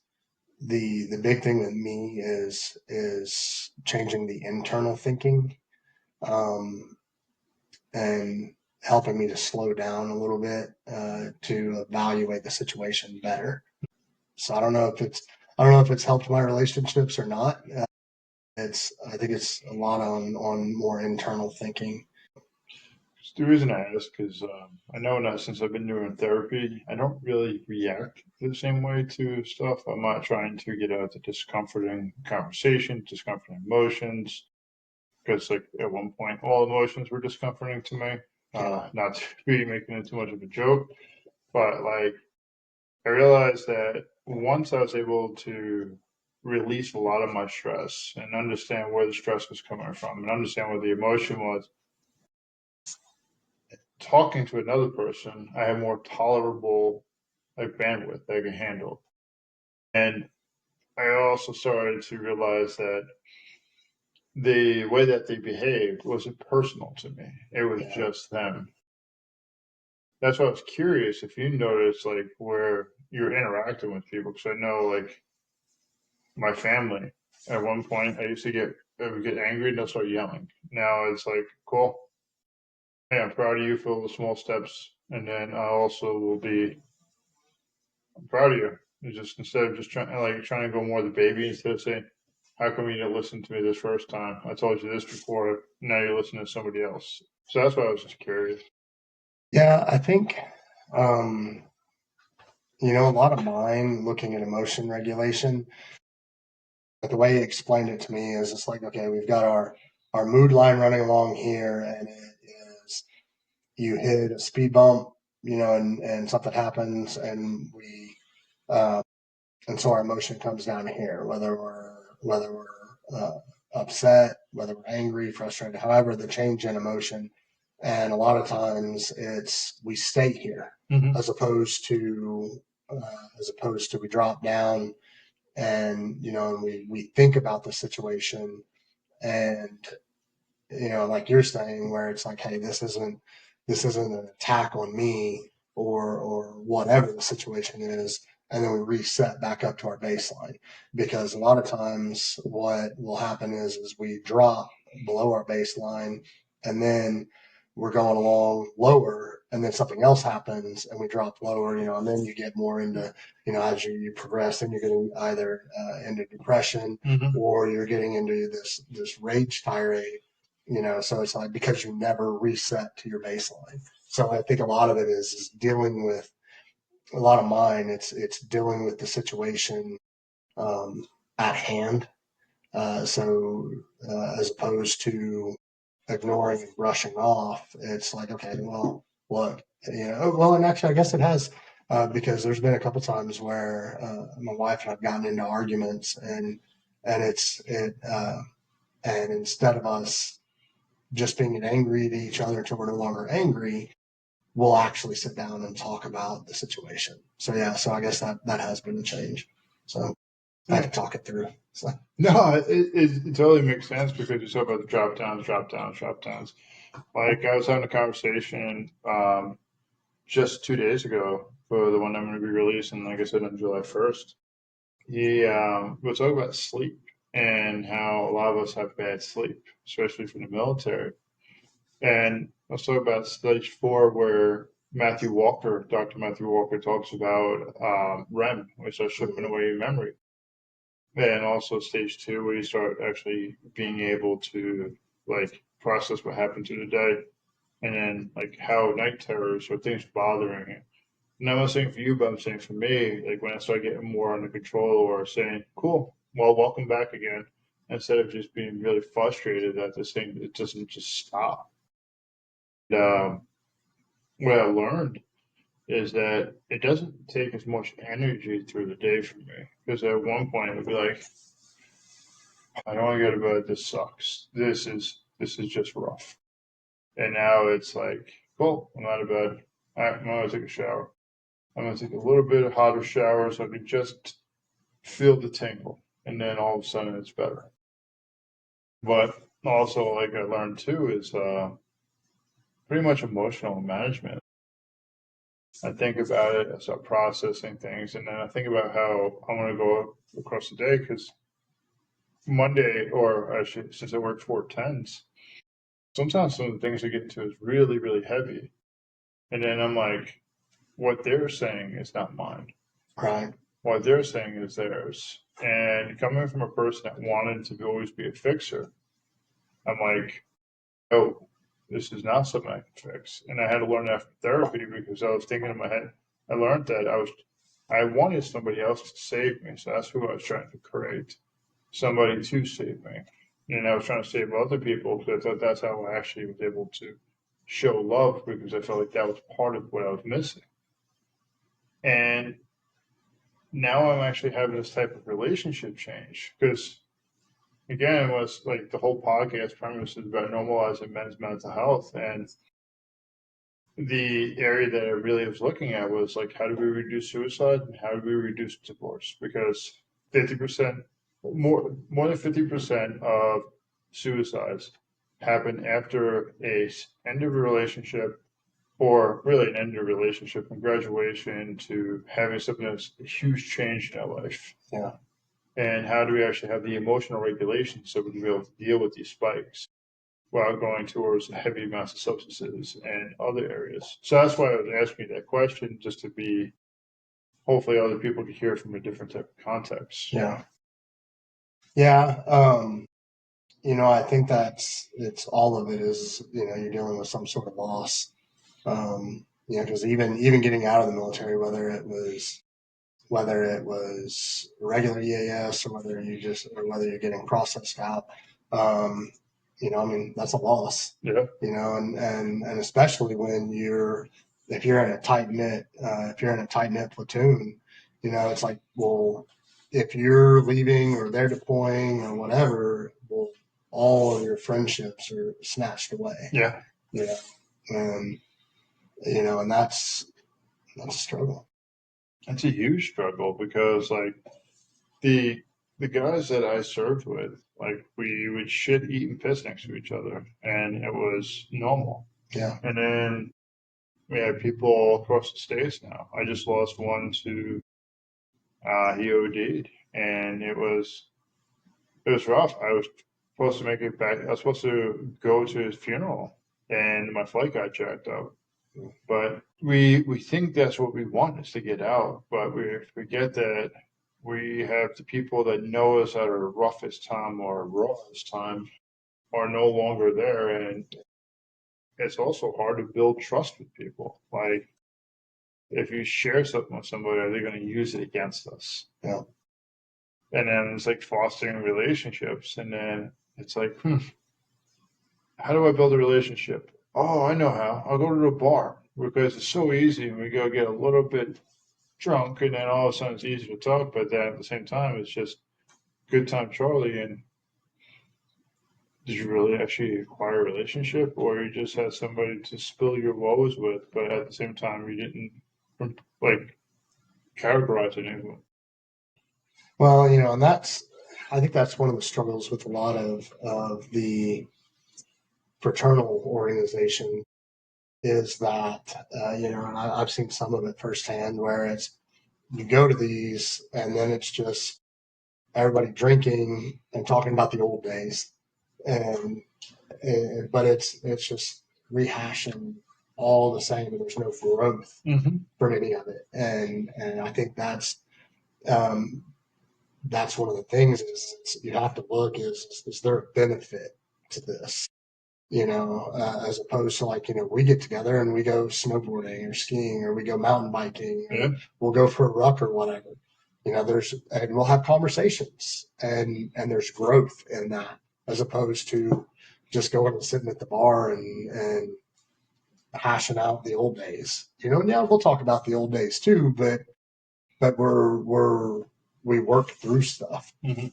the big thing with me is changing the internal thinking, um, and helping me to slow down a little bit to evaluate the situation better. So I don't know if it's helped my relationships or not. I think it's a lot on more internal thinking. The reason I ask is I know now since I've been doing therapy, I don't really react the same way to stuff. I'm not trying to get out the discomforting conversation, discomforting emotions, because like at one point all emotions were discomforting to me. Yeah. Not to be making it too much of a joke, but like I realized that once I was able to release a lot of my stress and understand where the stress was coming from and understand what the emotion was, talking to another person, I have more tolerable like bandwidth I can handle. And I also started to realize that the way that they behaved wasn't personal to me. It was Yeah. just them. That's why I was curious if you noticed like where you're interacting with people, because I know like my family at one point I would get angry and they'll start yelling. Now it's like cool. Hey, I'm proud of you for all the small steps, and then I also will be I'm proud of you. It's just instead of just trying to go more the baby, instead of saying, "How come you didn't listen to me this first time? I told you this before. Now you're listening to somebody else." So that's why I was just curious. Yeah, I think, um, a lot of mine looking at emotion regulation, but the way he explained it to me is it's like, okay, we've got our mood line running along here, and it is you hit a speed bump, and something happens, uh, and so our emotion comes down here, whether we're upset, whether we're angry, frustrated, however the change in emotion, and a lot of times it's we stay here Mm-hmm. as opposed to we drop down and we think about the situation and like you're saying, where it's like, hey, this isn't an attack on me or whatever the situation is, and then we reset back up to our baseline. Because a lot of times, what will happen is we drop below our baseline, and then we're going along lower, and then something else happens, and we drop lower, and then you get more into, as you progress, then you're getting either into depression Mm-hmm. or you're getting into this rage tirade, so it's like because you never reset to your baseline. So I think a lot of it is dealing with a lot of mine. It's dealing with the situation um, at hand. As opposed to ignoring and brushing off, it's like, okay, well, look, well, and actually, I guess it has. Because there's been a couple times where my wife and I've gotten into arguments, and instead of us just being angry at each other until we're no longer angry, we'll actually sit down and talk about the situation. So yeah, so I guess that has been a change. So I had to talk it through. So No, it totally makes sense because you talk about the drop downs, drop downs, drop downs. Like I was having a conversation just 2 days ago for the one I'm going to be releasing, like I said, on July 1st. He was talking about sleep and how a lot of us have bad sleep, especially from the military. And I was talking about stage 4, where Dr. Matthew Walker talks about REM, which are slipping mhm. away memory. And also stage 2, where you start actually being able to like process what happened to the day, and then like how night terrors or things bothering you. And I'm not saying for you, but I'm saying for me, like when I start getting more under control or saying, cool, well, welcome back again, instead of just being really frustrated that this thing, it doesn't just stop. Um, what I learned is that it doesn't take as much energy through the day for me. Because at one point it would be like, I don't want to go to bed. This sucks. This is just rough. And now it's like, cool, I'm out of bed. All right, I'm gonna take a shower. I'm gonna take a little bit of hotter shower so I can just feel the tingle, and then all of a sudden it's better. But also, like I learned too, is pretty much emotional management. I think about it, I start processing things, and then I think about how I want to go across the day because Monday, or actually, since I work 4 10s, sometimes some of the things I get into is really, really heavy. And then I'm like, what they're saying is not mine. Right. What they're saying is theirs. And coming from a person that wanted to always be a fixer, I'm like, oh. this is not something I can fix. And I had to learn that from therapy because I was thinking in my head, I learned that I wanted somebody else to save me. So that's who I was trying to create, somebody to save me. And I was trying to save other people because I thought that's how I actually was able to show love because I felt like that was part of what I was missing. And now I'm actually having this type of relationship change because again, it was like the whole podcast premise is about normalizing men's mental health. And the area that I really was looking at was like, how do we reduce suicide and how do we reduce divorce? Because 50% more than 50% of suicides happen after a end of a relationship or really an end of a relationship from graduation to having something that's a huge change in our life. Yeah. And how do we actually have the emotional regulation so we can be able to deal with these spikes while going towards heavy amounts of substances and other areas. So that's why I was asking you that question, just to be hopefully other people can hear from a different type of context. Yeah. Yeah. I think it's all of it is, you're dealing with some sort of loss. Because even getting out of the military, whether it was regular EAS or whether you're getting processed out, that's a loss. Yeah. And especially when if you're in a tight knit platoon, it's like, well, if you're leaving or they're deploying or whatever, well, all of your friendships are snatched away. Yeah. And and that's a struggle. That's a huge struggle because like the guys that I served with, like we would shit, eat, and piss next to each other, and it was normal. Yeah. And then we have people all across the states now. I just lost one to he OD'd, and it was rough. I was supposed to make it back. I was supposed to go to his funeral, and my flight got jacked up. But we think that's what we want is to get out, but we forget that we have the people that know us at our roughest time or rawest time are no longer there, and it's also hard to build trust with people. Like if you share something with somebody, are they going to use it against us? Yeah. And then it's like fostering relationships, and then it's like, how do I build a relationship? Oh, I know how. I'll go to the bar because it's so easy, and we go get a little bit drunk, and then all of a sudden it's easy to talk. But then at the same time, it's just good time, Charlie. And did you really actually acquire a relationship, or you just had somebody to spill your woes with, but at the same time you didn't like categorize anyone? Well, and I think that's one of the struggles with a lot of the fraternal organization is that, and I've seen some of it firsthand where you go to these and then it's just everybody drinking and talking about the old days. But it's just rehashing all the same and there's no growth from any of it. And I think that's one of the things is you have to look is there a benefit to this, as opposed to like, we get together and we go snowboarding or skiing or we go mountain biking or we'll go for a ruck or whatever, and we'll have conversations and there's growth in that as opposed to just going and sitting at the bar and hashing out the old days, yeah, we'll talk about the old days too, but we work through stuff, and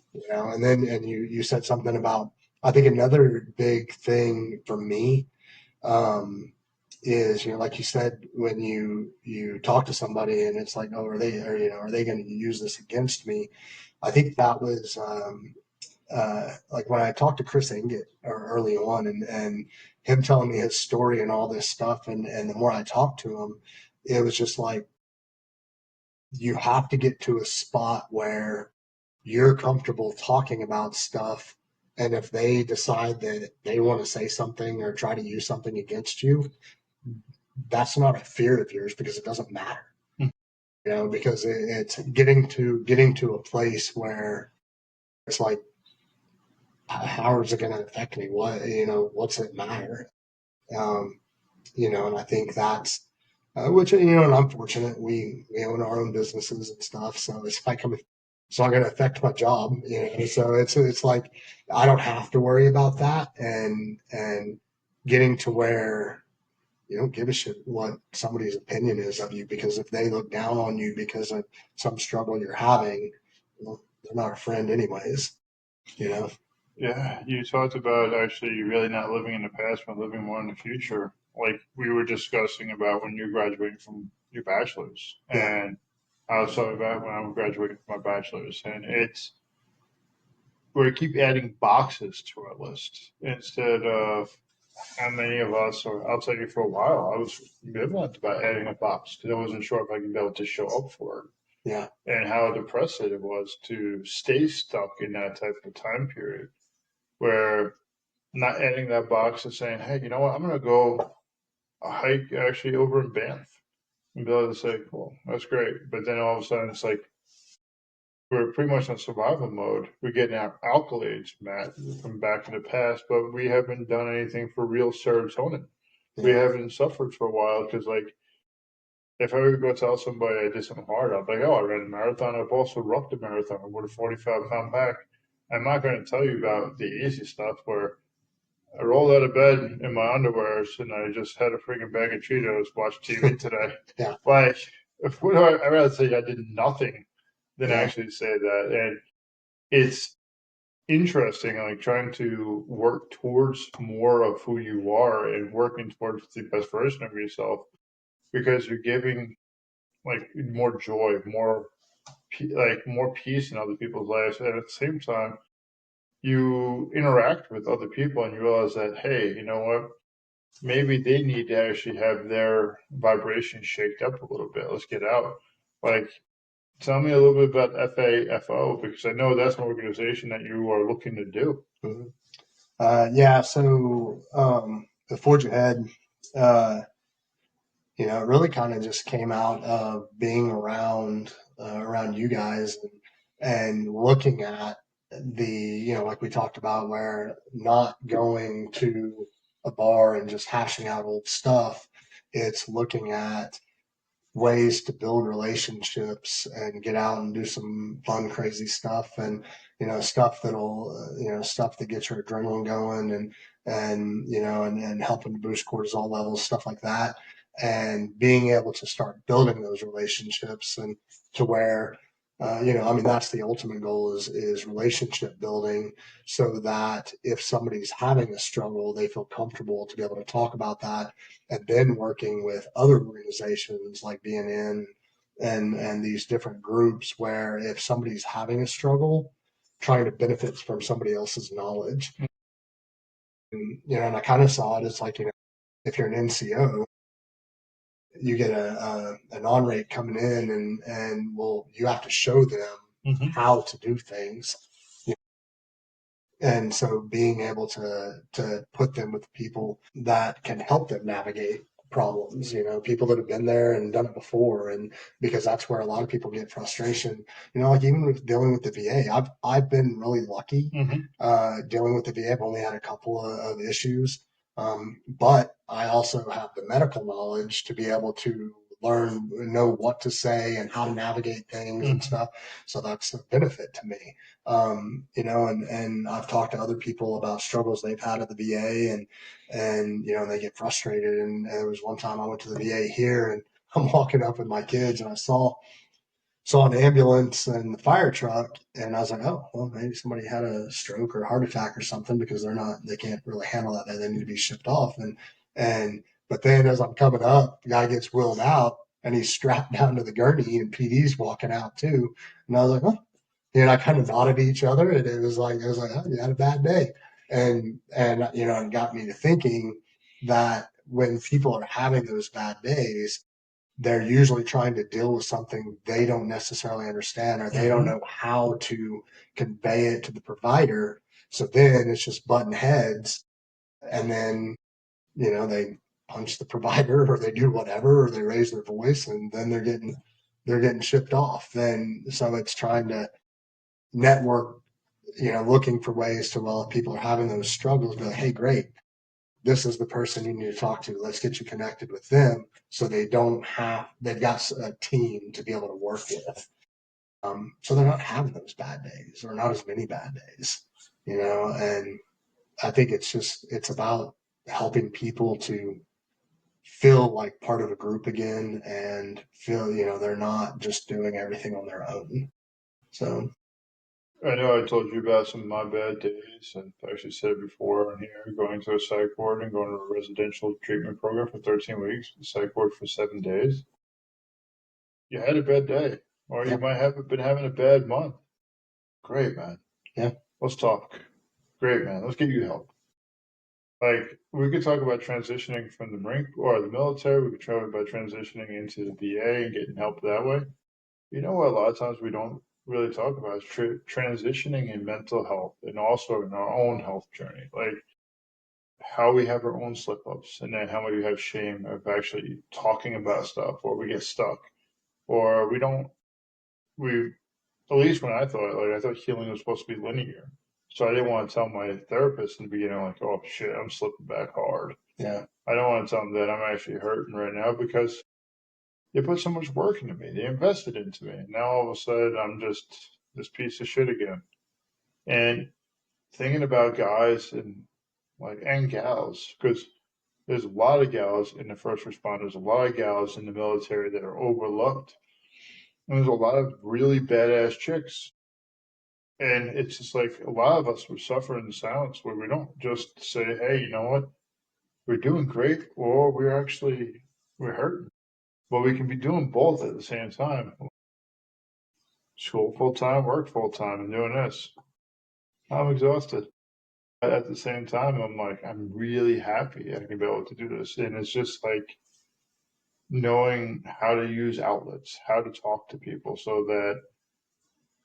then you said something about, I think another big thing for me is, like you said, when you talk to somebody and it's like, oh, are they going to use this against me? I think that was like when I talked to Chris Inget early on and him telling me his story and all this stuff. And the more I talked to him, it was just like, you have to get to a spot where you're comfortable talking about stuff. And if they decide that they want to say something or try to use something against you, that's not a fear of yours because it doesn't matter, because it's getting to a place where it's like, how is it going to affect me? What's it matter? Um, and I think that's, which, and I'm fortunate. We own our own businesses and stuff. So it's like, it's not going to affect my job, so it's like, I don't have to worry about that, and getting to where you don't give a shit what somebody's opinion is of you, because if they look down on you because of some struggle you're having, well, they're not a friend anyways, you know? Yeah, you talked about actually really not living in the past, but living more in the future. Like we were discussing about when you're graduating from your bachelor's, Yeah. and I was talking about when I'm graduating from my bachelor's, and it's we keep adding boxes to our list instead of how many of us, or I'll tell you for a while, I was ambivalent about adding a box because I wasn't sure if I could be able to show up for it Yeah. and how depressing it was to stay stuck in that type of time period where not adding that box and saying, hey, you know what, I'm going to go a hike actually over in Banff and be able to say, cool, that's great. But then all of a sudden it's like, we're pretty much in survival mode. We're getting our accolades, Matt, from back in the past, but we haven't done anything for real serotonin. We Yeah. haven't suffered for a while because, like, if I were to go tell somebody I did something hard, I'll be like, oh, I ran a marathon. I've also rocked a marathon with a 45-pound pack. I'm not going to tell you about the easy stuff where I rolled out of bed in my underwears and I just had a freaking bag of Cheetos, watched TV today. Yeah. Like, what do I'd rather say I did nothing than Yeah. actually say that. And it's interesting, like trying to work towards more of who you are and working towards the best version of yourself because you're giving like more joy, like more peace in other people's lives, and at the same time, you interact with other people and you realize that hey, you know what? Maybe they need to actually have their vibration shaked up a little bit. Let's get out. Like, tell me a little bit about FAFO because I know that's an organization that you are looking to do. Mhm. Yeah. So, the Forge Ahead, uh, it really kind of just came out of being around you guys, and looking at the, like we talked about, where not going to a bar and just hashing out old stuff. It's looking at ways to build relationships and get out and do some fun, crazy stuff, and stuff that gets your adrenaline going, and helping to boost cortisol levels, stuff like that, and being able to start building those relationships, and to where, I mean, that's the ultimate goal, is relationship building, so that if somebody's having a struggle, they feel comfortable to be able to talk about that, and then working with other organizations like BNN and these different groups, where if somebody's having a struggle, trying to benefit from somebody else's knowledge. And I kind of saw it as like, if you're an NCO, you get a non-rate coming in, and well, you have to show them how to do things. And so being able to put them with people that can help them navigate problems, people that have been there and done it before. And because that's where a lot of people get frustration, like even with dealing with the VA, I've been really lucky, dealing with the VA. I've only had a couple of issues. But I also have the medical knowledge to be able to know what to say and how to navigate things and stuff. So that's a benefit to me. And I've talked to other people about struggles they've had at the VA, and they get frustrated. And there was one time I went to the VA here, and I'm walking up with my kids, and I saw an ambulance and the fire truck, and I was like, oh, well, maybe somebody had a stroke or a heart attack or something, because they can't really handle that. They need to be shipped off. But then as I'm coming up, the guy gets wheeled out, and he's strapped down to the gurney, and PD's walking out too. And I was like, oh, and I kind of nodded at each other, and it was like, oh, you had a bad day. And it got me to thinking that when people are having those bad days, they're usually trying to deal with something they don't necessarily understand, or they don't know how to convey it to the provider. So then it's just button heads, and then they punch the provider, or they do whatever, or they raise their voice, and then they're getting shipped off. Then so it's trying to network, looking for ways to, well, if people are having those struggles, be like, hey, great, this is the person you need to talk to. Let's get you connected with them so they've got a team to be able to work with. So they're not having those bad days or not as many bad days, and I think it's about helping people to feel like part of a group again and feel, they're not just doing everything on their own. So, I know I told you about some of my bad days, and I actually said it before on here, going to a psych ward and going to a residential treatment program for 13 weeks, the psych ward for 7 days. You had a bad day, or you yeah, might have been having a bad month. Great, man. yeah, Let's talk. Great, man. Let's get you help. Like, we could talk about transitioning from the Marine or the military. We could talk about transitioning into the VA and getting help that way. You know what? A lot of times we don't really talk about is transitioning in mental health and also in our own health journey. Like how we have our own slip ups and then how we have shame of actually talking about stuff or we get stuck or we don't, we, at least when I thought healing was supposed to be linear. So I didn't want to tell my therapist in the beginning, like, oh shit, I'm slipping back hard. yeah, I don't want to tell them that I'm actually hurting right now because they put so much work into me. They invested into me. And now all of a sudden I'm just this piece of shit again. And thinking about guys and gals, because there's a lot of gals in the first responders, a lot of gals in the military that are overlooked. And there's a lot of really badass chicks. And it's just like a lot of us were suffering in silence where we don't just say, hey, you know what? We're doing great or we're hurting. But we can be doing both at the same time. School full time, work full time, and doing this. I'm exhausted. At the same time, I'm like, I'm really happy I can be able to do this. And it's just like knowing how to use outlets, how to talk to people so that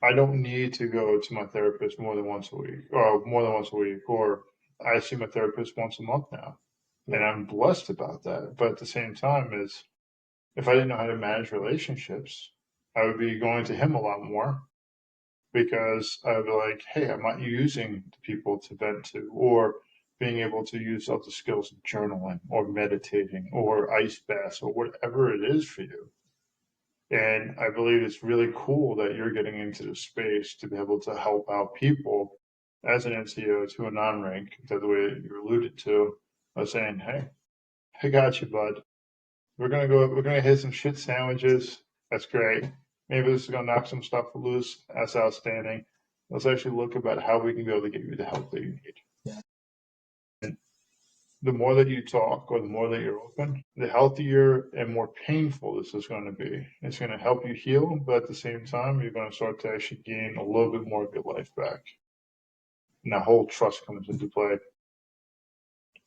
I don't need to go to my therapist more than once a week or I see my therapist once a month now. And I'm blessed about that. But at the same time, is if I didn't know how to manage relationships, I would be going to him a lot more because I'd be like, hey, I'm not using people to vent to, or being able to use other skills of journaling or meditating or ice baths or whatever it is for you. And I believe it's really cool that you're getting into the space to be able to help out people as an NCO to a non-rank, the way you alluded to, by saying, hey, I got you, bud. We're gonna hit some shit sandwiches. That's great. Maybe this is gonna knock some stuff loose. That's outstanding. Let's actually look about how we can be able to get you the help that you need. yeah, And the more that you talk or the more that you're open, the healthier and more painful this is going to be. It's going to help you heal, but at the same time, you're going to start to actually gain a little bit more of your life back. And that whole trust comes into play.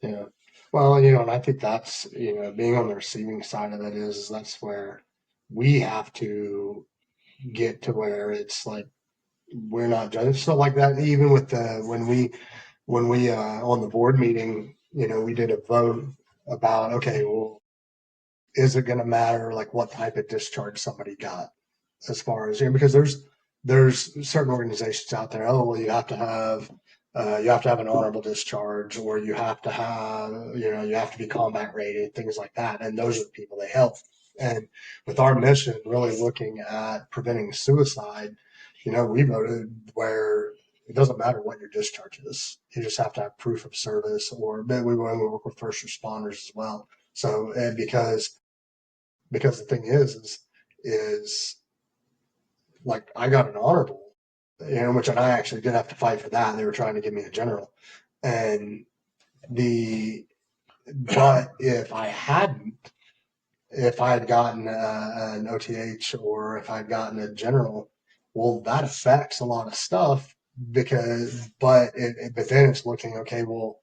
yeah. Well, and I think that's, being on the receiving side of it is that's where we have to get to where it's like we're not judged. So like that, even with when we on the board meeting, we did a vote about, okay, well, is it going to matter like what type of discharge somebody got as far as, because there's certain organizations out there. Oh, well, you have to have an honorable discharge, or you have to have, you have to be combat rated, things like that. And those are the people they help. And with our mission, really looking at preventing suicide, we voted where it doesn't matter what your discharge is. You just have to have proof of service, or we work with first responders as well. So, and because the thing is like I got an honorable, which I actually did have to fight for that. They were trying to give me a general, and but if I had gotten an OTH or if I'd gotten a general, well, that affects a lot of stuff but then it's looking, okay, well,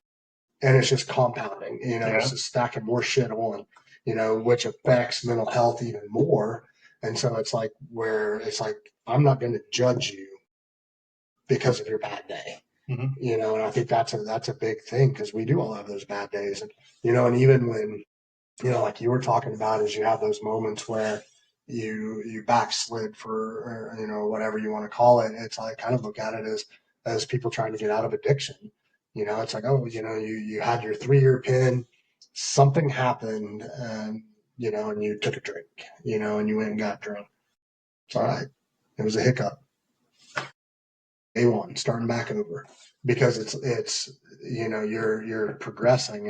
and it's just compounding, it's Yeah. just stacking more shit on, which affects mental health even more. And so it's like where it's like, I'm not going to judge you because of your bad day, Mm-hmm. and I think that's a big thing because we do all have those bad days. And, and even when, like you were talking about, is you have those moments where you backslid for, or, whatever you want to call it. It's like, kind of look at it as people trying to get out of addiction, It's like, oh, you had your 3-year pin, something happened, and and you took a drink, and you went and got drunk. It's all right. It was a hiccup. A1, starting back over, because it's you're progressing,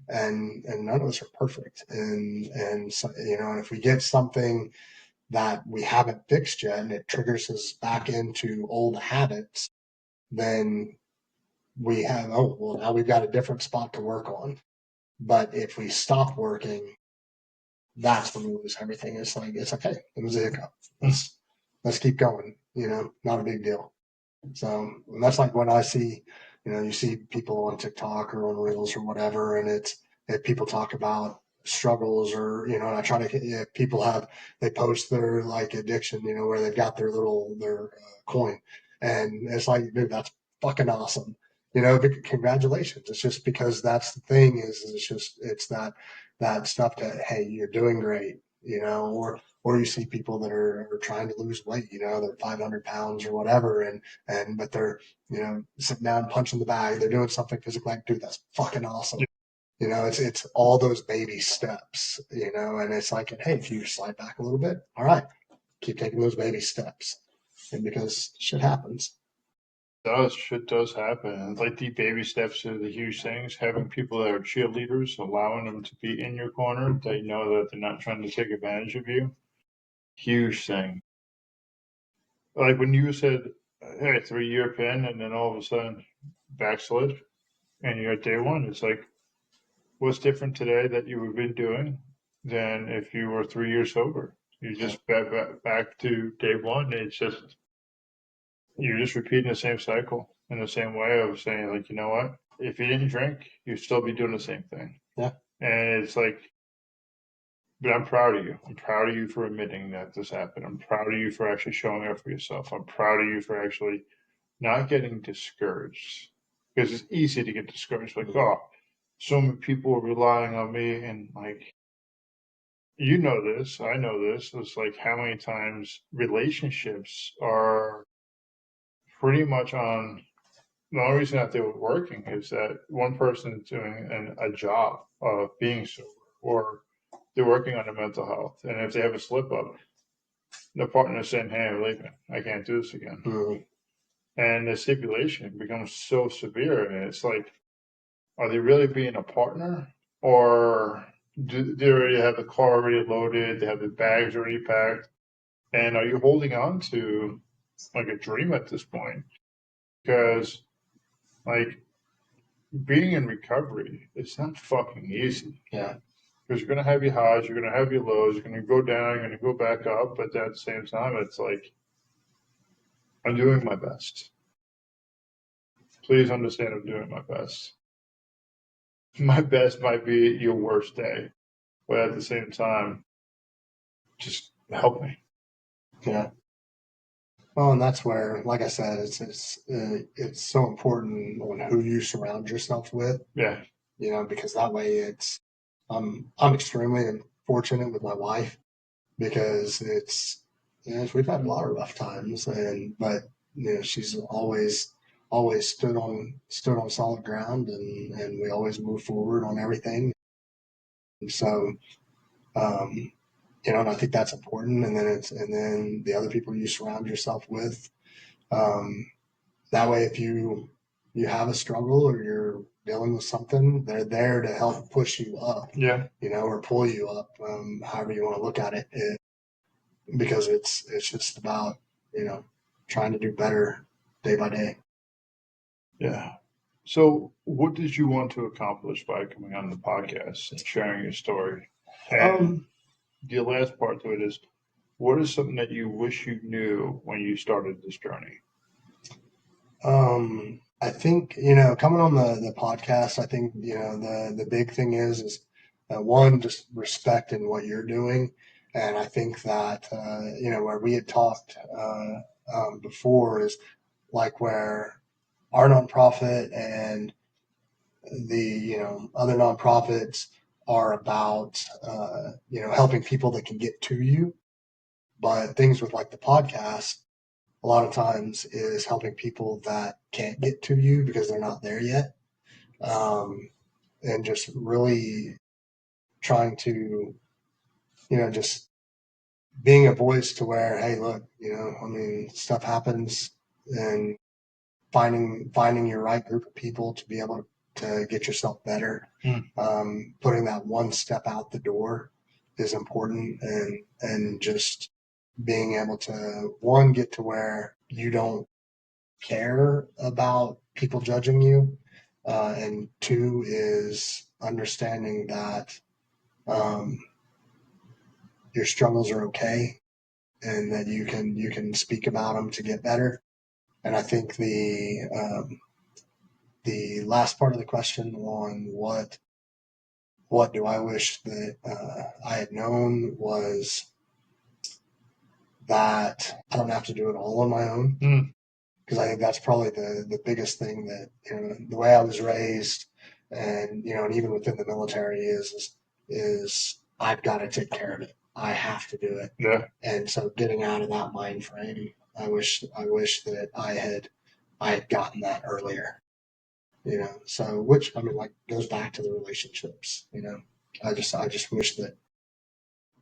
and none of us are perfect, and so, and if we get something that we haven't fixed yet and it triggers us back into old habits, then we have, oh, well, now we've got a different spot to work on. But if we stop working, that's when we lose everything. It's like, hey, it was a hiccup. Let's keep going. Not a big deal. So that's like when I see, you see people on TikTok or on Reels or whatever, and if people talk about struggles, or and I try to, if people they post their like addiction, where they've got their coin, and it's like, dude, that's fucking awesome. Congratulations. It's just because that's the thing, it's that stuff that, hey, you're doing great, or you see people that are trying to lose weight, they're 500 pounds or whatever, but they're, sitting down punching the bag, they're doing something physically, like, dude, that's fucking awesome. It's all those baby steps, and it's like, hey, if you slide back a little bit, all right, keep taking those baby steps, and because shit happens. Shit does happen. And like the baby steps are the huge things. Having people that are cheerleaders, allowing them to be in your corner, they know that they're not trying to take advantage of you. Huge thing. Like when you said, hey, 3-year pin, and then all of a sudden backslid, and you're at day one, it's like, what's different today that you have been doing than if you were 3 years sober? You just back to day one. It's just, you're just repeating the same cycle in the same way of saying, like, you know what? If you didn't drink, you'd still be doing the same thing. Yeah. And it's like, but I'm proud of you. I'm proud of you for admitting that this happened. I'm proud of you for actually showing up for yourself. I'm proud of you for actually not getting discouraged, because it's easy to get discouraged. Like, oh, so many people are relying on me, and like, you know this, I know this. It's like how many times relationships are pretty much on. The only reason that they were working is that one person is doing a job of being sober, or they're working on their mental health. And if they have a slip up, the partner is saying, hey, I'm leaving. I can't do this again. Mm-hmm. And the stipulation becomes so severe. And it's like, are they really being a partner? Or do they already have the car already loaded? They have the bags already packed? And are you holding on to like a dream at this point? Because like being in recovery, it's not fucking easy. Yeah. Because you're gonna have your highs, you're gonna have your lows, you're gonna go down, you're gonna go back up, but at the same time, it's like, I'm doing my best. Please understand, I'm doing my best. My best might be your worst day, but at the same time, just help me. Yeah. Well, and that's where, like I said, it's so important on who you surround yourself with. Yeah. Because that way I'm extremely fortunate with my wife, because we've had a lot of rough times, but she's always stood on solid ground, and we always move forward on everything. And so, um, and I think that's important. And then the other people you surround yourself with, that way, if you have a struggle or you're dealing with something, they're there to help push you up. Yeah. Or pull you up, however you want to look at it, because it's just about trying to do better day by day. Yeah. So, what did you want to accomplish by coming on the podcast and sharing your story? And the last part to it is, what is something that you wish you knew when you started this journey? I think, coming on the podcast, I think, the big thing is one, just respect in what you're doing. And I think that, where we had talked before is like where our nonprofit and the, other nonprofits are about, helping people that can get to you. But things with like the podcast, a lot of times is helping people that can't get to you because they're not there yet. and just really trying to, just being a voice to where, hey, look, I mean, stuff happens, and finding your right group of people to be able to get yourself better. Putting that one step out the door is important, and just being able to, one, get to where you don't care about people judging you, and two is understanding that um, your struggles are okay, and that you can speak about them to get better. And I think the last part of the question on what do I wish that I had known was that I don't have to do it all on my own. Because I think that's probably the biggest thing, that the way I was raised, and and even within the military, is I've got to take care of it. I have to do it. Yeah. And so getting out of that mind frame, I wish that I had gotten that earlier. So, which, I mean, like, goes back to the relationships. I just wish that,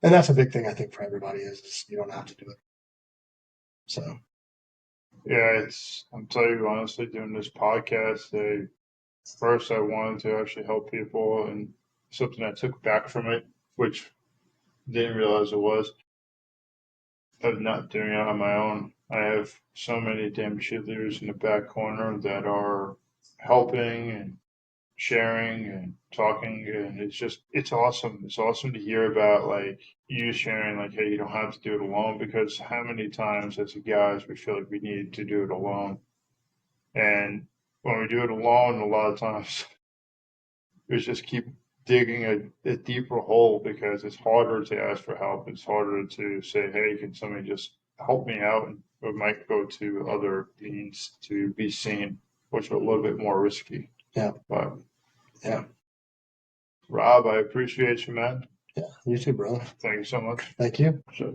and that's a big thing I think for everybody, is you don't have to do it. So Yeah, I'm telling you honestly, doing this podcast, first I wanted to actually help people, and something I took back from it, which didn't realize it was, of not doing it on my own. I have so many damn cheerleaders in the back corner that are helping and sharing and talking, and it's awesome. It's awesome to hear about, like, you sharing, like, hey, you don't have to do it alone, because how many times as guys we feel like we need to do it alone, and when we do it alone, a lot of times we just keep digging a deeper hole, because it's harder to ask for help. It's harder to say, hey, can somebody just help me out? And we might go to other means to be seen, which are a little bit more risky. yeah, But yeah. Rob, I appreciate you, man. Yeah, you too, brother. Thank you so much. Thank you. Sure.